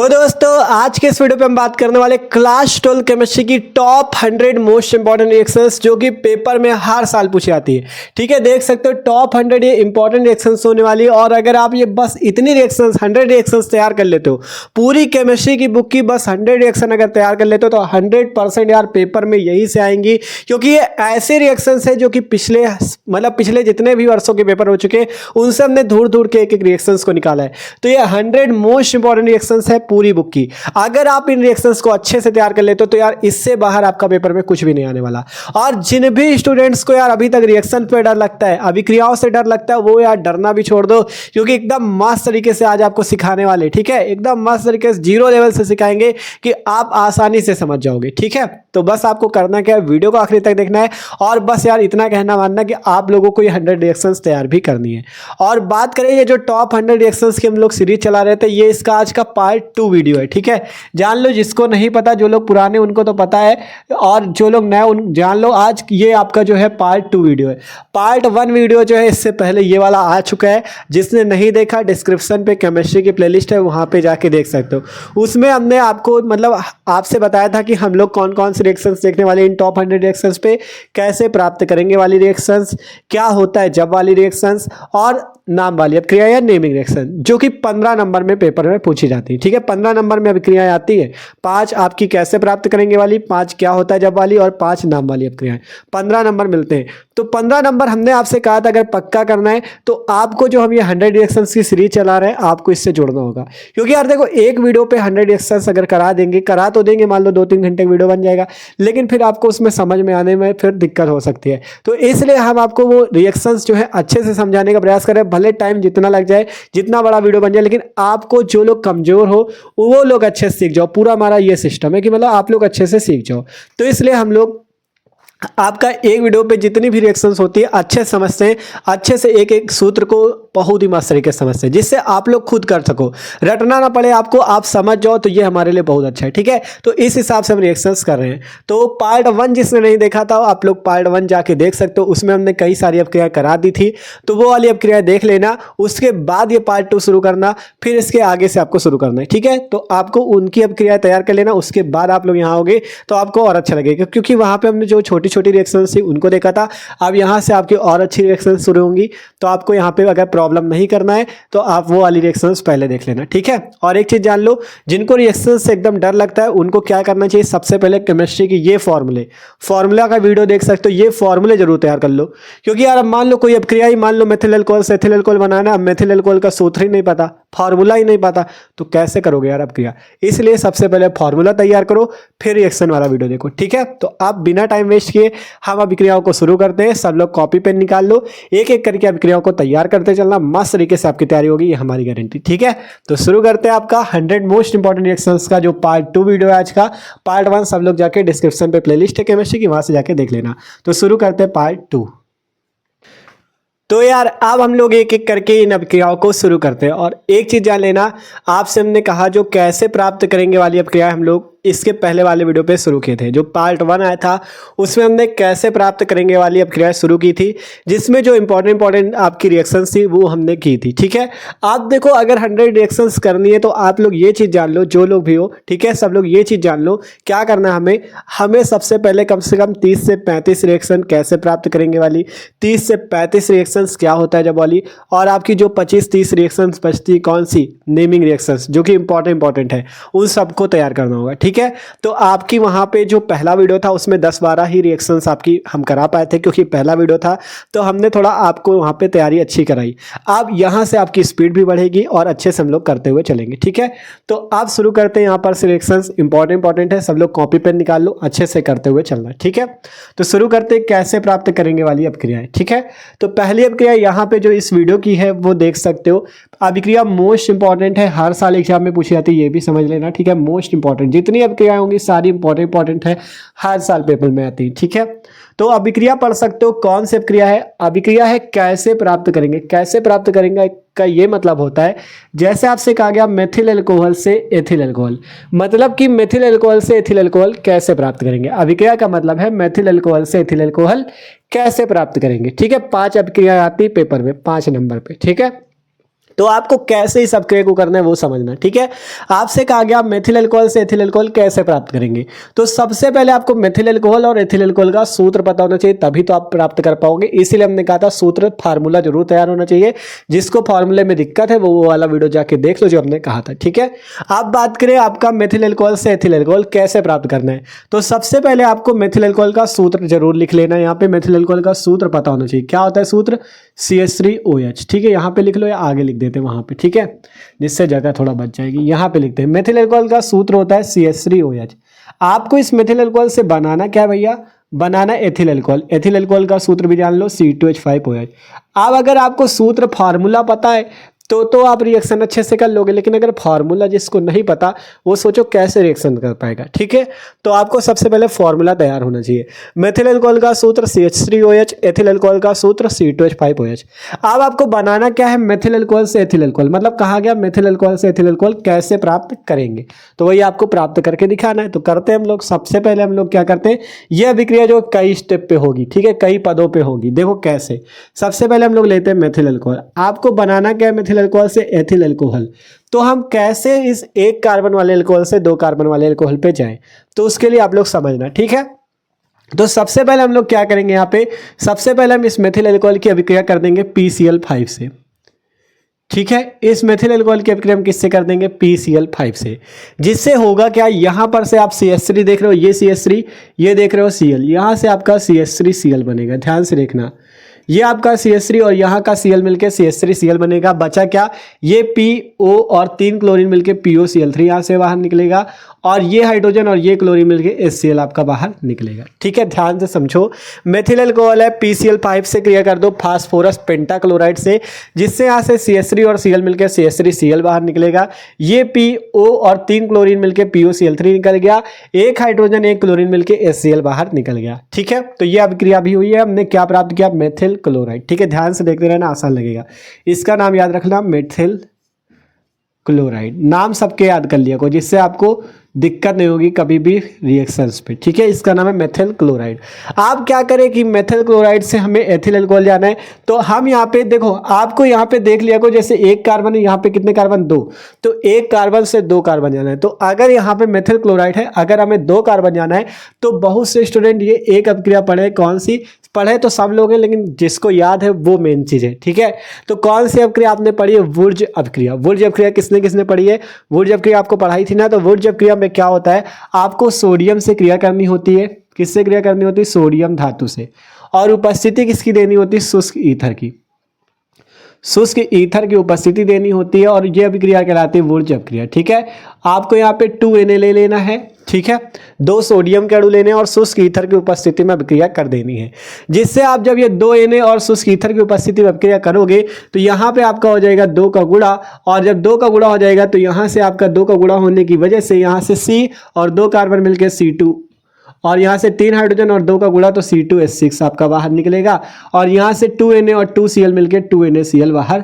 तो दोस्तों आज के इस वीडियो पे हम बात करने वाले क्लास 12 केमिस्ट्री की टॉप 100 मोस्ट इंपॉर्टेंट रिएक्शंस जो कि पेपर में हर साल पूछी जाती है। ठीक है, देख सकते हो टॉप 100 ये इंपॉर्टेंट रिएक्शंस होने वाली है। और अगर आप ये बस इतनी रिएक्शंस 100 रिएक्शंस तैयार कर लेते हो, पूरी केमिस्ट्री की बुक की बस 100 रिएक्शन अगर तैयार कर लेते हो तो 100% यार पेपर में यही से आएंगी, क्योंकि ये ऐसे रिएक्शंस है जो कि पिछले जितने भी वर्षों के पेपर हो चुके हैं उनसे हमने दूर के एक रिएक्शंस को निकाला है। तो ये 100 मोस्ट इंपॉर्टेंट रिएक्शंस है पूरी बुक की। अगर आप इन रिएक्शंस को अच्छे से तैयार कर लेते हो तो यार इससे बाहर आपका पेपर में कुछ भी नहीं आने वाला। और जिन भी स्टूडेंट्स को यार अभी तक रिएक्शन पे डर लगता है, अभिक्रियाओं से डर लगता है, वो यार डरना भी छोड़ दो, क्योंकि एकदम मस्त तरीके से आज आपको सिखाने वाले। ठीक है, एकदम मस्त तरीके से 0 लेवल से सिखाएंगे कि आप आसानी से समझ जाओगे। ठीक है, तो बस आपको करना क्या है, वीडियो को आखिरी तक देखना है और बस यार इतना कहना मानना कि आप लोगों को ये 100 रिएक्शंस तैयार भी करनी है। और बात करें ये जो टॉप 100 रिएक्शंस की हम लोग सीरीज चला रहे थे, ये इसका आज का पार्ट 2 वीडियो है। ठीक है, जान लो, जिसको नहीं पता, जो लोग पुराने उनको तो पता है और जो लोग नए उन जान लो, आज ये आपका जो है पार्ट 2 वीडियो है। पार्ट 1 वीडियो जो है इससे पहले ये वाला आ चुका है, जिसने नहीं देखा डिस्क्रिप्शन पे केमिस्ट्री की प्लेलिस्ट है, वहां पे जाके देख सकते हो। उसमें हमने आपको आपसे बताया था कि हम लोग कौन कौन से रिएक्शंस देखने वाले इन टॉप 100 रिएक्शंस पे, कैसे प्राप्त करेंगे वाली रिएक्शंस, क्या होता है जब वाली रिएक्शंस, और नाम वाली अभिक्रिया या नेमिंग रिएक्शन जो कि 15 नंबर में पेपर में पूछी जाती है। ठीक है, 15 नंबर में अभिक्रियाएं आती है, 5 आपकी कैसे प्राप्त करेंगे वाली, 5 क्या होता है जब वाली, और 5 नाम वाली अभिक्रियाएं। 15 नंबर मिलते हैं। तो 15 नंबर हमने आपसे कहा था अगर पक्का करना है तो आपको जो हम ये 100 रिएक्शंस की सीरीज चला रहे हैं आपको इससे जुड़ना होगा। क्योंकि यार देखो, एक वीडियो पे 100 रिएक्शंस अगर करा तो देंगे, मान लो 2-3 घंटे का वीडियो बन जाएगा, लेकिन फिर आपको उसमें समझ में आने में फिर दिक्कत हो सकती है। तो इसलिए हम आपको वो रिएक्शंस जो है अच्छे से समझाने का प्रयास करें, भले टाइम जितना लग जाए, जितना बड़ा वीडियो बन जाए, लेकिन आपको जो लोग कमजोर हो वो लोग अच्छे से सीख जाओ। पूरा हमारा ये सिस्टम है कि मतलब आप लोग अच्छे से सीख जाओ। तो इसलिए हम लोग आपका एक वीडियो पे जितनी भी रिएक्शंस होती है अच्छे समझते हैं, अच्छे से एक एक सूत्र को बहुत ही मस्त तरीके से समझते हैं, जिससे आप लोग खुद कर सको, रटना ना पड़े आपको, आप समझ जाओ, तो ये हमारे लिए बहुत अच्छा है। ठीक है, तो इस हिसाब से हम रिएक्शंस कर रहे हैं। तो पार्ट 1 जिसने नहीं देखा था आप लोग पार्ट 1 जाके देख सकते हो, उसमें हमने कई सारी अभिक्रियाएं करा दी थी, तो वो वाली अभिक्रियाएं देख लेना। उसके बाद ये पार्ट 2 शुरू करना, फिर इसके आगे से आपको शुरू करना है। ठीक है, तो आपको उनकी अभिक्रियाएं तैयार कर लेना, उसके बाद आप लोग यहाँ आओगे तो आपको और अच्छा लगेगा, क्योंकि वहां पर हमने जो छोटी छोटी रिएक्शंस थी उनको देखा था। अब यहाँ से आपकी और अच्छी रिएक्शंस शुरू होंगी, तो आपको यहाँ पे अगर प्रॉब्लम नहीं करना है तो आप वो वाली रिएक्शंस पहले देख लेना। ठीक है, और एक चीज जान लो, जिनको रिएक्शंस से एकदम डर लगता है उनको क्या करना चाहिए, सबसे पहले केमिस्ट्री की ये फॉर्मूला का वीडियो देख सकते हो, ये फॉर्मूले जरूर तैयार कर लो। क्योंकि यार अब मान लो कोई अभिक्रिया ही, मान लो मेथिल अल्कोहल से एथिल अल्कोहल बनाना, अब मेथिल अल्कोहल का सूत्र ही नहीं पता, फॉर्मूला ही नहीं पता, तो कैसे करोगे यार अभिक्रिया। इसलिए सबसे पहले फॉर्मूला तैयार करो, फिर रिएक्शन वाला वीडियो देखो। ठीक है, तो आप बिना टाइम वेस्ट किए हम अभिक्रियाओं को शुरू करते हैं। सब लोग कॉपी पेन निकाल लो, एक एक करके अभिक्रियाओं को तैयार करते चलना, मस्त तरीके से आपकी तैयारी होगी, ये हमारी गारंटी। ठीक है, तो शुरू करते हैं आपका 100 मोस्ट इंपॉर्टेंट रिएक्शंस का जो पार्ट 2 वीडियो है आज का। पार्ट 1 सब लोग जाके डिस्क्रिप्शन पे प्लेलिस्ट है केमिस्ट्री की, वहां से जाके देख लेना। तो शुरू करते हैं पार्ट 2। तो यार अब हम लोग एक एक करके इन अभिक्रियाओं को शुरू करते हैं। और एक चीज जान लेना, आपसे हमने कहा जो कैसे प्राप्त करेंगे वाली अभिक्रिया हम लोग इसके पहले वाले वीडियो पे शुरू किए थे। जो पार्ट 1 आया था उसमें हमने कैसे प्राप्त करेंगे वाली अभिक्रिया शुरू की थी, जिसमें जो इंपॉर्टेंट आपकी रिएक्शंस थी वो हमने की थी। ठीक है, आप देखो अगर 100 रिएक्शंस करनी है तो आप लोग ये चीज़ जान लो, जो लोग भी हो, ठीक है, सब लोग ये चीज़ जान लो क्या करना है हमें सबसे पहले कम से कम 30 से 35 रिएक्शन कैसे प्राप्त करेंगे वाली, 30 से 35 रिएक्शंस क्या होता है जब वाली, और आपकी जो 25-30 रिएक्शंस बचती कौन सी, नेमिंग रिएक्शंस जो कि इंपॉर्टेंट है, उन सबको तैयार करना होगा। ठीक है, तो आपकी वहां पे जो पहला वीडियो था उसमें 10-12 ही रिएक्शंस आपकी हम करा पाए थे, क्योंकि पहला वीडियो था, तो हमने थोड़ा आपको वहां पे तैयारी अच्छी कराई। अब यहां से आपकी स्पीड भी बढ़ेगी और अच्छे से हम लोग करते हुए चलेंगे। ठीक है, तो आप शुरू करते हैं। यहाँ पर रिएक्शंस इंपॉर्टेंट है, सब लोग कॉपी पेन निकाल लो, अच्छे से करते हुए चलना। ठीक है, तो शुरू करते कैसे प्राप्त करेंगे वाली अभिक्रियाएं। ठीक है, तो पहली अभिक्रिया यहाँ पे जो इस वीडियो की है वो देख सकते हो। अभिक्रिया मोस्ट इंपॉर्टेंट है, हर साल एग्जाम में पूछी जाती है, ये भी समझ लेना। ठीक है, मोस्ट इंपॉर्टेंट जितनी अभिक्रियाएं होंगी सारी इंपॉर्टेंट है, हर साल पेपर में आती है। ठीक है, तो अभिक्रिया पढ़ सकते हो, कौन सी अभिक्रिया है, अभिक्रिया है कैसे प्राप्त करेंगे। कैसे प्राप्त करेंगे का ये मतलब होता है, जैसे आपसे कहा गया मेथिल अल्कोहल से एथिल अल्कोहल, मतलब कि मेथिल अल्कोहल से एथिल अल्कोहल कैसे प्राप्त करेंगे। अभिक्रिया का मतलब है मेथिल अल्कोहल से एथिल अल्कोहल कैसे प्राप्त करेंगे। ठीक है, 5 अभिक्रिया आती पेपर में 5 नंबर पे। ठीक है, तो आपको कैसे इस अपक्रिया को करना है वो समझना, ठीक है। आपसे कहा गया मेथिल अल्कोहल से एथिल अल्कोहल कैसे प्राप्त करेंगे। तो सबसे पहले आपको मेथिल अल्कोहल और एथिल अल्कोहल का सूत्र पता होना चाहिए, तभी तो आप प्राप्त कर पाओगे। इसीलिए हमने कहा था सूत्र फार्मूला जरूर तैयार होना चाहिए। जिसको फार्मूले में दिक्कत है वो वाला वीडियो जाके देख लो जो हमने कहा था, ठीक है। आप बात करें आपका मेथिल अल्कोहल से एथिल अल्कोहल कैसे प्राप्त करना है, तो सबसे पहले आपको मेथिल अल्कोहल का सूत्र जरूर लिख लेना है। यहाँ पे मेथिल अल्कोहल का सूत्र पता होना चाहिए। क्या होता है सूत्र? CH3OH, ठीक है। यहाँ पे लिख लो या आगे लिख देते हैं वहां पे, ठीक है, जिससे जगह थोड़ा बच जाएगी। यहाँ पे लिखते हैं मेथिल अल्कोहल का सूत्र होता है CH3OH। आपको इस मेथिल अल्कोहल से बनाना क्या है भैया? बनाना एथिल अल्कोहल। एथिल अल्कोहल का सूत्र भी जान लो C2H5OH। अब अगर आपको सूत्र फार्मूला पता है तो आप रिएक्शन अच्छे से कर लोगे, लेकिन अगर फार्मूला जिसको नहीं पता वो सोचो कैसे रिएक्शन कर पाएगा, ठीक है। तो आपको सबसे पहले फार्मूला तैयार होना चाहिए। मेथिल अल्कोहल का सूत्र CH3OH, एथिल अल्कोहल का सूत्र C2H5OH। अब आपको बनाना क्या है? मेथिल अल्कोहल से एथिल अल्कोहल, मतलब कहा गया मेथिल अल्कोहल से एथिल अल्कोहल कैसे प्राप्त करेंगे, तो वही आपको प्राप्त करके दिखाना है। तो करते हैं हम लोग, सबसे पहले हम लोग क्या करते हैं, यह अभिक्रिया जो कई स्टेप पे होगी, ठीक है, कई पदों पे होगी। देखो कैसे। सबसे पहले हम लोग लेते हैं मेथिल अल्कोहल। आपको बनाना क्या है? मेथिल अल्कोहल से एथिल अल्कोहल। तो हम कैसे इस एक कार्बन वाले अल्कोहल से दो कार्बन वाले अल्कोहल पे जाएं, तो उसके लिए आप लोग समझना, ठीक है। तो सबसे पहले हम लोग क्या करेंगे, यहाँ पे सबसे पहले हम इस मेथिल अल्कोहल की अभिक्रिया कर देंगे PCl5 से, ठीक है। इस मेथिल अल्कोहल की अभिक्रिया हम किससे कर देंगे? PCl5 से। जिससे होगा क्या, यहां पर से आप CH3 देख रहे हो, ये CH3, ये देख रहे हो Cl, यहां से आपका CH3Cl बनेगा। ध्यान से देखना, ये आपका CH3 और यहाँ का Cl मिलके CH3Cl बनेगा। बचा क्या? ये PO और 3 क्लोरीन मिलके POCl3 यहाँ से बाहर निकलेगा, और ये हाइड्रोजन और ये क्लोरीन मिलके HCl आपका बाहर निकलेगा, ठीक है। ध्यान से समझो, मेथिल अल्कोहल है, PCl5 से क्रिया कर दो फास्फोरस पेंटाक्लोराइड से, जिससे यहाँ से CH3 और Cl मिलके CH3Cl बाहर निकलेगा। ये PO और 3 क्लोरीन मिलके POCl3 निकल गया, एक हाइड्रोजन एक क्लोरीन मिलके HCl बाहर निकल गया, ठीक है। तो ये अभिक्रिया भी हुई है। हमने क्या प्राप्त किया? मेथिल क्लोराइड, ठीक है। ध्यान से देखते रहना, आसान लगेगा। इसका नाम याद रखना मेथिल क्लोराइड। नाम सबके याद कर लिया को, जिससे आपको दिक्कत नहीं होगी कभी भी रिएक्शंस पे, ठीक है। इसका नाम है मेथिल क्लोराइड। आप क्या करें कि मेथिल क्लोराइड से हमें एथिल अल्कोहल जाना है, तो हम यहाँ पे देखो, आपको यहाँ पे देख लिया को, जैसे एक कार्बन है, यहाँ पे कितने कार्बन? 2, तो एक कार्बन से 2 कार्बन जाना है। तो अगर यहाँ पे मेथिल क्लोराइड है, अगर हमें 2 कार्बन जाना है, तो बहुत से स्टूडेंट ये एक अभिक्रिया पढ़े, कौन सी पढ़े तो सब लोग हैं, लेकिन जिसको याद है वो मेन चीज है, ठीक है। तो कौन सी अभिक्रिया आपने पढ़ी है? वुर्ज अभिक्रिया। वुर्ज अभिक्रिया किसने किसने पढ़ी है? वुर्ज अभिक्रिया आपको पढ़ाई थी ना। तो वुर्ज अभिक्रिया में क्या होता है, आपको सोडियम से क्रिया करनी होती है। किससे क्रिया करनी होती है? सोडियम धातु से। और उपस्थिति किसकी देनी होती है? शुष्क ईथर की। शुष्क ईथर की उपस्थिति देनी होती है, और यह अभिक्रिया कहलाती है वुर्ज अभिक्रिया, ठीक है। आपको यहाँ पे 2Na ले लेना है, ठीक है। 2 सोडियम के अणु लेने और शुष्क ईथर की उपस्थिति में अभिक्रिया कर देनी है, जिससे आप जब ये 2Na और शुष्क ईथर की उपस्थिति में अभिक्रिया करोगे तो यहाँ पे आपका हो जाएगा 2 का गुणा, और जब 2 का गुणा हो जाएगा तो यहाँ से आपका 2 का गुणा होने की वजह से यहाँ से C और 2 कार्बन मिलकर C2, और यहाँ से 3 हाइड्रोजन और 2 का गुणा तो C2H6 आपका बाहर निकलेगा, और यहाँ से 2Na और 2Cl मिलके 2NaCl बाहर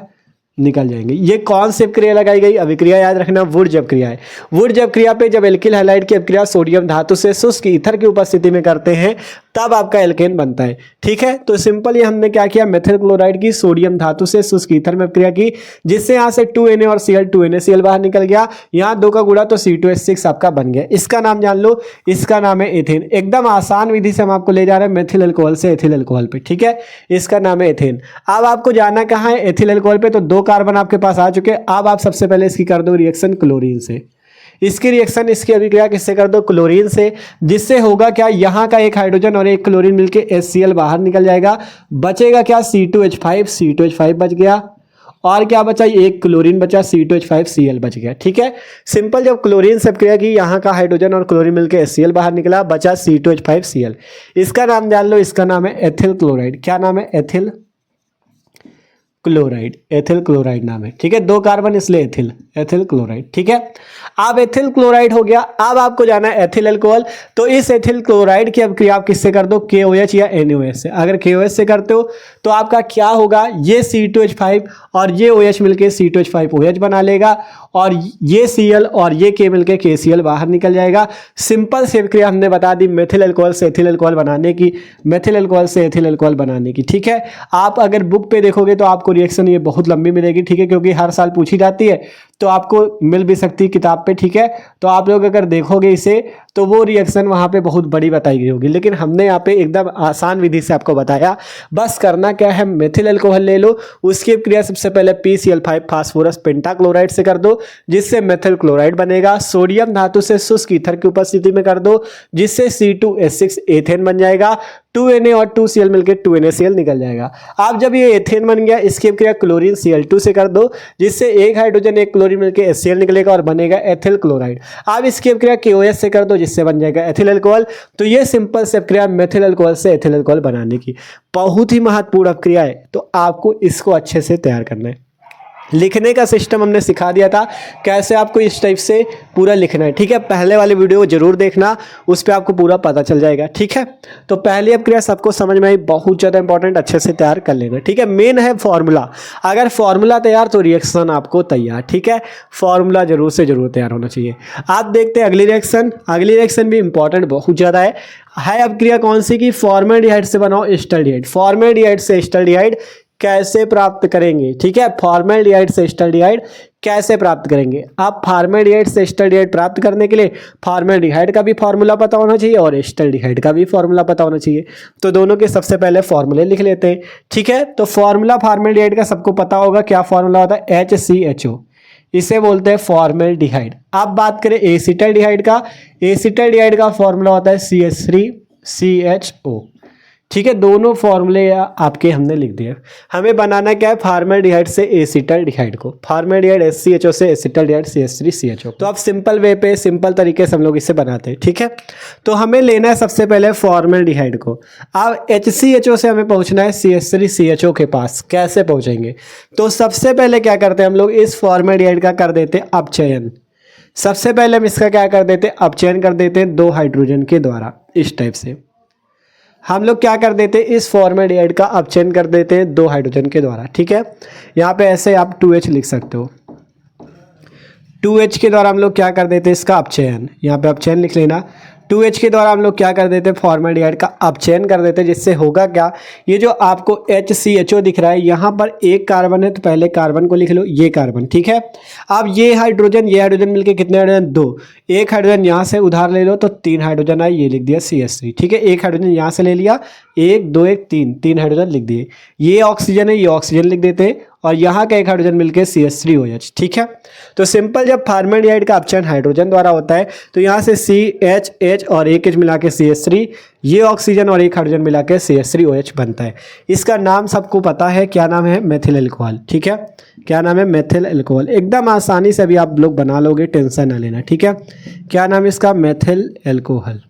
निकल जाएंगे। ये कौन सी अभिक्रिया लगाई गई? अभिक्रिया याद रखना वुर्ज अभिक्रिया है। वुर्ज अभिक्रिया पे जब एल्किल हैलाइड की अभिक्रिया सोडियम धातु से शुष्क ईथर की उपस्थिति में करते हैं तब आपका एल्केन बनता है, ठीक है। तो सिंपल ये हमने क्या किया, मेथिल क्लोराइड की सोडियम धातु से शुष्क ईथर में अभिक्रिया की, जिससे यहाँ से 2Na और Cl 2NaCl बाहर निकल गया, यहाँ 2 का गुणा तो C2H6 आपका बन गया। इसका नाम जान लो, इसका नाम है एथेन। एकदम आसान विधि से हम आपको ले जा रहे हैं मेथिल अल्कोहल से एथिल अल्कोहल पे, ठीक है। इसका नाम है एथेन। अब आपको जाना कहाँ है? एथिल अल्कोहल पे। तो 2 कार्बन आपके पास आ चुके। अब आप सबसे पहले इसकी कर दो रिएक्शन क्लोरीन से। इसकी रिएक्शन, इसकी अभिक्रिया किससे कर दो? क्लोरीन से। जिससे होगा क्या, यहाँ का एक हाइड्रोजन और एक क्लोरीन मिलके HCl बाहर निकल जाएगा। बचेगा क्या? C2H5, C2H5 बच गया, और क्या बचा? एक क्लोरीन बचा, C2H5Cl बच गया, ठीक है। सिंपल, जब क्लोरीन से अभिक्रिया की, यहाँ का हाइड्रोजन और क्लोरीन मिलके HCl बाहर निकला, बचा C2H5Cl। इसका नाम जान लो, इसका नाम है एथिल क्लोराइड। क्या नाम है? Ethyl chloride. एथिल क्लोराइड नाम है, ठीक है। 2 कार्बन इसलिए एथिल, एथिल क्लोराइड, ठीक है। अब एथिल क्लोराइड हो गया। अब आपको जाना है एथिल अल्कोहल। तो इस एथिल क्लोराइड की अभिक्रिया आप किससे कर दो? KOH या NaOH से। अगर KOH से करते हो तो आपका क्या होगा? ये C2H5 और ये OH मिलके C2H5OH बना लेगा, और ये Cl और ये K मिलके KCl बाहर निकल जाएगा। सिंपल सी क्रिया हमने बता दी मेथिल अल्कोहल से एथिल अल्कोहल बनाने की, मेथिल अल्कोहल से एथिल अल्कोहल बनाने की। ठीक है, आप अगर बुक पे देखोगे तो आपको रिएक्शन ये बहुत लंबी मिलेगी। ठीक है, क्योंकि हर साल पूछी जाती है तो आपको मिल भी सकती है किताब पे। ठीक है, तो आप लोग अगर देखोगे इसे तो वो रिएक्शन वहाँ पे बहुत बड़ी बताई गई होगी, लेकिन हमने यहाँ पे एकदम आसान विधि से आपको बताया। बस करना क्या है, मेथिल अल्कोहल ले लो, उसकी क्रिया सबसे पहले PCl5 फास्फोरस पेंटाक्लोराइड से कर दो जिससे मेथिल क्लोराइड बनेगा। सोडियम धातु से शुष्क ईथर की उपस्थिति में कर दो जिससे C2H6 एथेन बन जाएगा। 2Na और 2Cl मिलकर 2NaCl निकल जाएगा। अब जब ये एथेन बन गया, इसकी क्रिया क्लोरीन Cl2 से कर दो जिससे एक हाइड्रोजन एक क्लोरीन मिलकर HCl निकलेगा और बनेगा एथिल क्लोराइड। अब इसकी क्रिया KOH से कर दो जिससे बन जाएगा एथिल अल्कोहल। तो ये सिंपल से क्रिया मेथिल अल्कोहल से एथिल अल्कोहल बनाने की बहुत ही महत्वपूर्ण क्रिया है। तो आपको इसको अच्छे से तैयार करना है। लिखने का सिस्टम हमने सिखा दिया था कैसे आपको इस टाइप से पूरा लिखना है। ठीक है, पहले वाली वीडियो जरूर देखना, उस पर आपको पूरा पता चल जाएगा। ठीक है, तो पहली अब क्रिया सबको समझ में आई, बहुत ज़्यादा इंपॉर्टेंट, अच्छे से तैयार कर लेना। ठीक है, मेन है फॉर्मूला। अगर फॉर्मूला तैयार तो रिएक्शन आपको तैयार। ठीक है, फॉर्मूला जरूर से जरूर तैयार होना चाहिए। आप देखते हैं अगली रिएक्शन। अगली रिएक्शन भी इंपॉर्टेंट बहुत ज़्यादा है अब क्रिया कौन सी की, फॉर्मेल्डिहाइड से बनाओ एस्टल्डिहाइड। फॉर्मेल्डिहाइड से एस्टल्डिहाइड कैसे प्राप्त करेंगे? ठीक है, फॉर्मेल्डिहाइड से एस्टल्डिहाइड कैसे प्राप्त करेंगे? आप फॉर्मेल्डिहाइड से एस्टल्डिहाइड प्राप्त करने के लिए फॉर्मेल्डिहाइड का भी फॉर्मूला पता होना चाहिए और एस्टल्डिहाइड का भी फॉर्मूला पता होना चाहिए। तो दोनों के सबसे पहले फॉर्मूले लिख लेते हैं। ठीक है, तो फॉर्मूला फॉर्मेल्डिहाइड का सबको पता होगा, क्या फॉर्मूला होता है? HCHO, इसे बोलते हैं फॉर्मेल्डिहाइड। अब बात करें एसिटल्डिहाइड का, एसिटल्डिहाइड का फॉर्मूला होता है CH3CHO। ठीक है, दोनों फॉर्मूले आपके हमने लिख दिए। हमें बनाना क्या है, फॉर्मेल्डिहाइड से एसिटल्डिहाइड को, फॉर्मेल्डिहाइड HCHO से एसिटल्डिहाइड CH3CHO। तो अब सिंपल वे पे, सिंपल तरीके से हम लोग इसे बनाते हैं। ठीक है, तो हमें लेना है सबसे पहले फॉर्मेल्डिहाइड को। अब HCHO से हमें पहुंचना है CH3CHO के पास। कैसे पहुंचेंगे? तो सबसे पहले क्या करते हैं हम लोग, इस फॉर्मेल्डिहाइड का कर देते हैं अपचयन। सबसे पहले हम इसका क्या कर देते हैं, अपचयन कर देते हैं 2 हाइड्रोजन के द्वारा। इस टाइप से हम लोग क्या कर देते हैं, इस फॉर्मेल्डिहाइड का अपचयन कर देते हैं 2 हाइड्रोजन के द्वारा। ठीक है, यहाँ पे ऐसे आप 2H लिख सकते हो। 2H के द्वारा हम लोग क्या कर देते हैं, इसका अपचयन, यहाँ पे अपचयन लिख लेना। 2H के द्वारा हम लोग क्या कर देते हैं, फॉर्मेल्डिहाइड का अपचयन कर देते हैं, जिससे होगा क्या, ये जो आपको HCHO दिख रहा है यहाँ पर एक कार्बन है, तो पहले कार्बन को लिख लो, ये कार्बन। ठीक है, अब ये हाइड्रोजन मिलके कितने हाइड्रोजन, 2। एक हाइड्रोजन यहाँ से उधार ले लो तो 3 हाइड्रोजन आए, ये लिख दिया CH3। ठीक है, एक हाइड्रोजन यहाँ से ले लिया, 1 2 1 3 हाइड्रोजन लिख दिए। ये ऑक्सीजन है, ये ऑक्सीजन लिख देते हैं, और यहाँ का एक हाइड्रोजन मिलके CH3OH। ठीक है, तो सिंपल जब फॉर्मेल्डिहाइड का अपचयन हाइड्रोजन द्वारा होता है तो यहाँ से CH और एक H मिला के CH3, ये ऑक्सीजन और एक हाइड्रोजन मिला के CH3OH बनता है। इसका नाम सबको पता है, क्या नाम है, मेथिल अल्कोहल। ठीक है, क्या नाम है, मेथिल अल्कोहल। एकदम आसानी से भी आप लोग बना लोगे, टेंशन ना लेना। ठीक है, क्या नाम है इसका, मेथिल अल्कोहल।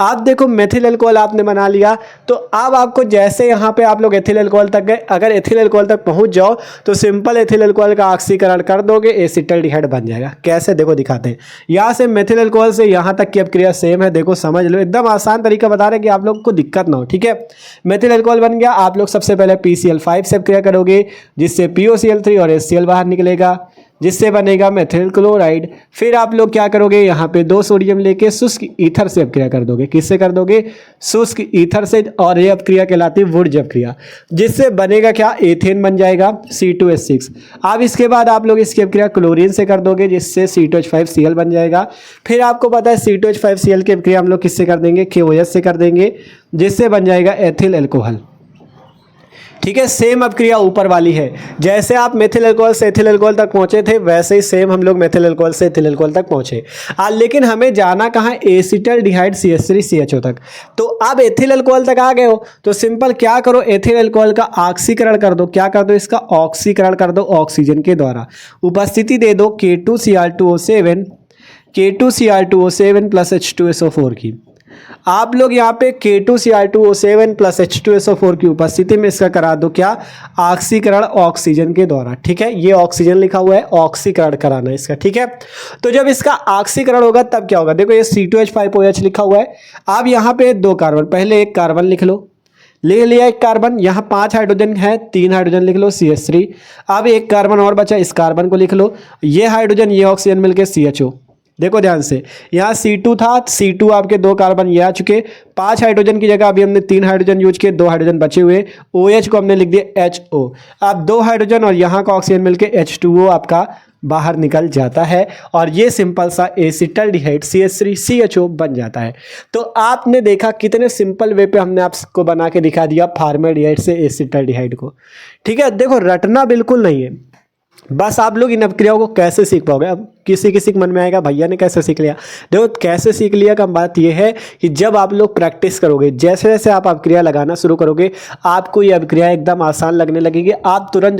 आप देखो मेथिल अल्कोहल आपने बना लिया, तो अब आपको जैसे यहाँ पे आप लोग एथिल अल्कोहल तक गए, अगर एथिल अल्कोहल तक पहुँच जाओ तो सिंपल एथिल अल्कोहल का ऑक्सीकरण कर दोगे, एसिटल्डिहाइड बन जाएगा। कैसे, देखो दिखाते हैं। यहाँ से मेथिल अल्कोहल से यहाँ तक की अब क्रिया सेम है, देखो समझ लो, एकदम आसान तरीका बता रहे हैं कि आप लोग को दिक्कत ना हो। ठीक है, मेथिल अल्कोहल बन गया, आप लोग सबसे पहले PCl5 से क्रिया करोगे जिससे POCl3 और HCl बाहर निकलेगा, जिससे बनेगा मेथिल क्लोराइड। फिर आप लोग क्या करोगे, यहाँ पे 2 सोडियम लेके शुष्क ईथर से अपक्रिया कर दोगे। किससे कर दोगे, शुष्क ईथर से, और ये अपक्रिया कहलाती है वुडज अपक्रिया, जिससे बनेगा क्या, एथेन बन जाएगा C2H6। अब इसके बाद आप लोग इसकी अपक्रिया क्लोरीन से कर दोगे जिससे C2H5Cl बन जाएगा। फिर आपको पता है C2H5Cl की अपक्रिया हम लोग किससे कर देंगे, KOH से कर देंगे, जिससे बन जाएगा एथिल अल्कोहल। ठीक है, सेम अपक्रिया ऊपर वाली है। जैसे आप मेथिल अल्कोहल से एथिल अल्कोहल तक पहुंचे थे, वैसे ही सेम हम लोग मेथिल अल्कोहल से एथिल अल्कोहल तक पहुंचे। लेकिन हमें जाना कहाँ, एसिटल्डिहाइड CH3CHO तक। तो अब एथिल अल्कोहल तक आ गए हो तो सिंपल क्या करो, एथिल अल्कोहल का ऑक्सीकरण कर दो। क्या कर दो, इसका ऑक्सीकरण कर दो ऑक्सीजन के द्वारा। उपस्थिति दे दो K2Cr2O7 प्लस H2SO4 की। आप लोग यहाँ पे K2Cr2O7 प्लस H2SO4 की उपस्थिति में इसका करा दो क्या, ऑक्सीकरण ऑक्सीजन के द्वारा। ठीक है, ये ऑक्सीजन लिखा हुआ है, ऑक्सीकरण कराना है इसका। ठीक है, तो जब इसका ऑक्सीकरण होगा तब क्या होगा, देखो ये C2H5OH लिखा हुआ है। अब यहाँ पे 2 कार्बन, पहले एक कार्बन लिख लो, लिख लिया एक कार्बन, यहाँ 5 हाइड्रोजन है, 3 हाइड्रोजन लिख लो CH3। अब एक कार्बन और बचा, इस कार्बन को लिख लो, ये हाइड्रोजन ये ऑक्सीजन मिलके CHO। देखो ध्यान से, यहाँ C2 था, C2 आपके 2 कार्बन ये आ चुके, 5 हाइड्रोजन की जगह अभी हमने 3 हाइड्रोजन यूज किए, 2 हाइड्रोजन बचे हुए, OH को हमने लिख दिया HO। अब 2 हाइड्रोजन और यहाँ का ऑक्सीजन मिलके H2O आपका बाहर निकल जाता है और ये सिंपल सा एसिटल्डिहाइड CH3CHO बन जाता है। तो आपने देखा कितने सिंपल वे पे हमने आपको बना के दिखा दिया फॉर्मेल्डिहाइड से एसिटल्डिहाइड को। ठीक है, देखो रटना बिल्कुल नहीं है, बस आप लोग इन अपक्रियाओं को कैसे सीख पाओगे। अब किसी किसी के मन में आएगा भैया ने कैसे सीख लिया, देखो कैसे सीख लिया का बात यह है कि जब आप लोग प्रैक्टिस करोगे, जैसे जैसे आप अपक्रिया लगाना शुरू करोगे आपको ये अपक्रिया एकदम आसान लगने लगेगी। आप तुरंत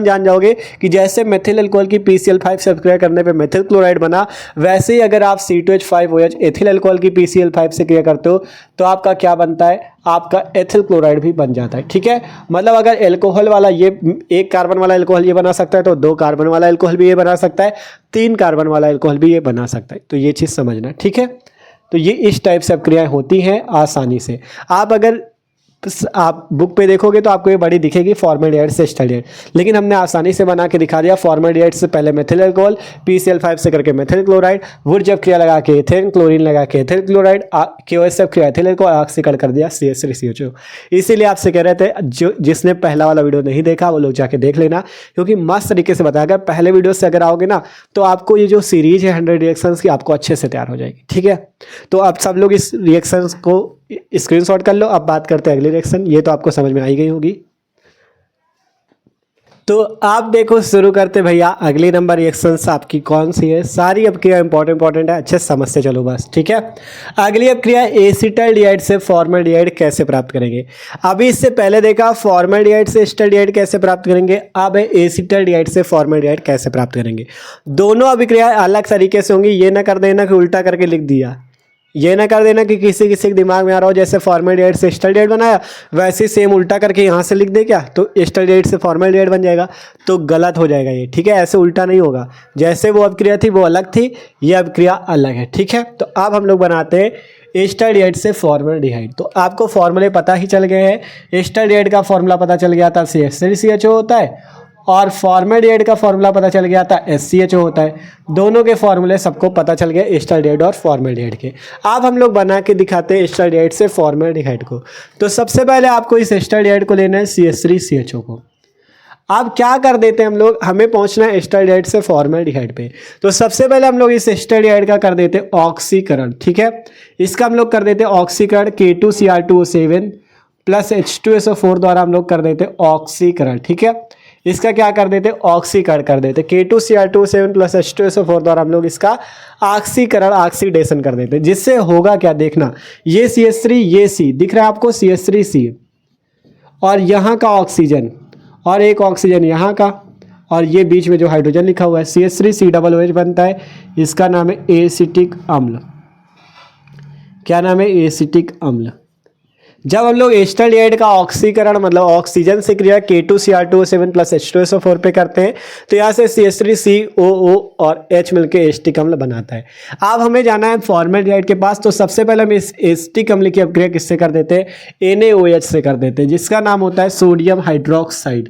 जान जाओगे कि जैसे मेथिल अल्कोहल की PCl5 से अपक्रिया करने पे मेथिल क्लोराइड बना, वैसे ही अगर आप C2H5OH एथिल अल्कोहल की PCl5 से क्रिया करते हो तो आपका क्या बनता है, आपका एथिल क्लोराइड भी बन जाता है। ठीक है, मतलब अगर अल्कोहल वाला ये 1 कार्बन वाला अल्कोहल ये बना सकता है तो 2 कार्बन वाला अल्कोहल भी ये बना सकता है, 3 कार्बन वाला अल्कोहल भी ये बना सकता है। तो ये चीज़ समझना, ठीक है। तो ये इस टाइप से अपक्रियाएं होती हैं आसानी से। आप बुक पे देखोगे तो आपको ये बड़ी दिखेगी फॉर्मेल्डिहाइड से एसिटल्डिहाइड, लेकिन हमने आसानी से बना के दिखा दिया। फॉर्मेल्डिहाइड से पहले मेथिल अल्कोहल, PCl5 से करके मेथिल क्लोराइड, वुड जब क्रिया लगा के एथेन, क्लोरीन लगा के एथिल क्लोराइड, KOH से क्रिया एथिल अल्कोहल, ऑक्सीकरण कर दिया CH3CHO। इसीलिए आपसे कह रहे थे जिसने पहला वाला वीडियो नहीं देखा वो लोग जाके देख लेना, क्योंकि मस्त तरीके से बताया। अगर पहले वीडियो से अगर आओगे ना तो आपको ये जो सीरीज है 100 रिएक्शंस की आपको अच्छे से तैयार हो जाएगी। ठीक है, तो आप सब लोग इस रिएक्शंस को स्क्रीनशॉट कर लो। अब बात करते हैं अगली रिएक्शन, ये तो आपको समझ में आई गई होगी। तो आप देखो शुरू करते भैया, अगली नंबर रिएक्शंस आपकी कौन सी है, सारी अपक्रिया इंपॉर्टेंट है, अच्छे समझते चलो बस। ठीक है, अगली अपक्रिया एसिटल्डिहाइड से फॉर्मेल्डिहाइड कैसे प्राप्त करेंगे। अभी इससे पहले देखा फॉर्मेल्डिहाइड से एसिटल्डिहाइड कैसे प्राप्त करेंगे, अब है एसिटल्डिहाइड से फॉर्मेल्डिहाइड कैसे प्राप्त करेंगे। दोनों अभिक्रिया अलग तरीके से होंगी, ये ना कर देना कि उल्टा करके लिख दिया, ये ना कर देना कि किसी के दिमाग में आ रहा हो जैसे फॉर्मेल्डिहाइड से एसिटल्डिहाइड बनाया वैसे सेम उल्टा करके यहाँ से लिख दे क्या तो एसिटल्डिहाइड से फॉर्मेल्डिहाइड बन जाएगा, तो गलत हो जाएगा ये। ठीक है, ऐसे उल्टा नहीं होगा, जैसे वो अपक्रिया थी वो अलग थी, ये अपक्रिया अलग है। ठीक है, तो अब हम लोग बनाते हैं एसिटल्डिहाइड से फॉर्मेल्डिहाइड। तो आपको फॉर्मूले पता ही चल गए हैं, एसिटल्डिहाइड का फॉर्मूला पता चल गया था CH3CHO होता है, और फॉर्मेल्डिहाइड का फॉर्मूला पता चल गया था SCHO होता है। दोनों के फॉर्मूले सबको पता चल गए एसिटल्डिहाइड और फॉर्मेल्डिहाइड के। अब हम लोग बना के दिखाते हैं एसिटल्डिहाइड से फॉर्मेल्डिहाइड को। तो सबसे पहले आपको इस एसिटल्डिहाइड को लेना है CH3CHO को। अब क्या कर देते हैं हम लोग, हमें पहुंचना है एसिटल्डिहाइड से फॉर्मेल्डिहाइड पे। तो सबसे पहले हम लोग इस एसिटल्डिहाइड का कर देते हैं ऑक्सीकरण। ठीक है, इसका हम लोग कर देते हैं ऑक्सीकरण, K2Cr2O7 प्लस H2SO4 द्वारा हम लोग कर देते हैं ऑक्सीकरण। ठीक है, इसका क्या कर देते ऑक्सीकरण कर देते, K2Cr2O7 प्लस H2SO4 द्वारा हम लोग इसका ऑक्सीकरण ऑक्सीडेशन कर देते, जिससे होगा क्या देखना, ये CH3 ये C दिख रहा है आपको, CH3C और यहाँ का ऑक्सीजन और एक ऑक्सीजन यहाँ का, और ये बीच में जो हाइड्रोजन लिखा हुआ है CH3COOH बनता है, इसका नाम है एसिटिक अम्ल। क्या नाम है, एसिटिक अम्ल। जब हम लोग एसिटल्डिहाइड का ऑक्सीकरण मतलब ऑक्सीजन से क्रिया K2Cr2O7 प्लस H2SO4 पे करते हैं तो यहाँ से CH3COO और H मिलकर एसिटिक अम्ल बनाता है। अब हमें जाना है फॉर्मेल्डिहाइड के पास। तो सबसे पहले हम इस एसिटिक अम्ल की अपक्रिया किससे कर देते हैं, NaOH से कर देते हैं, जिसका नाम होता है सोडियम हाइड्रोक्साइड।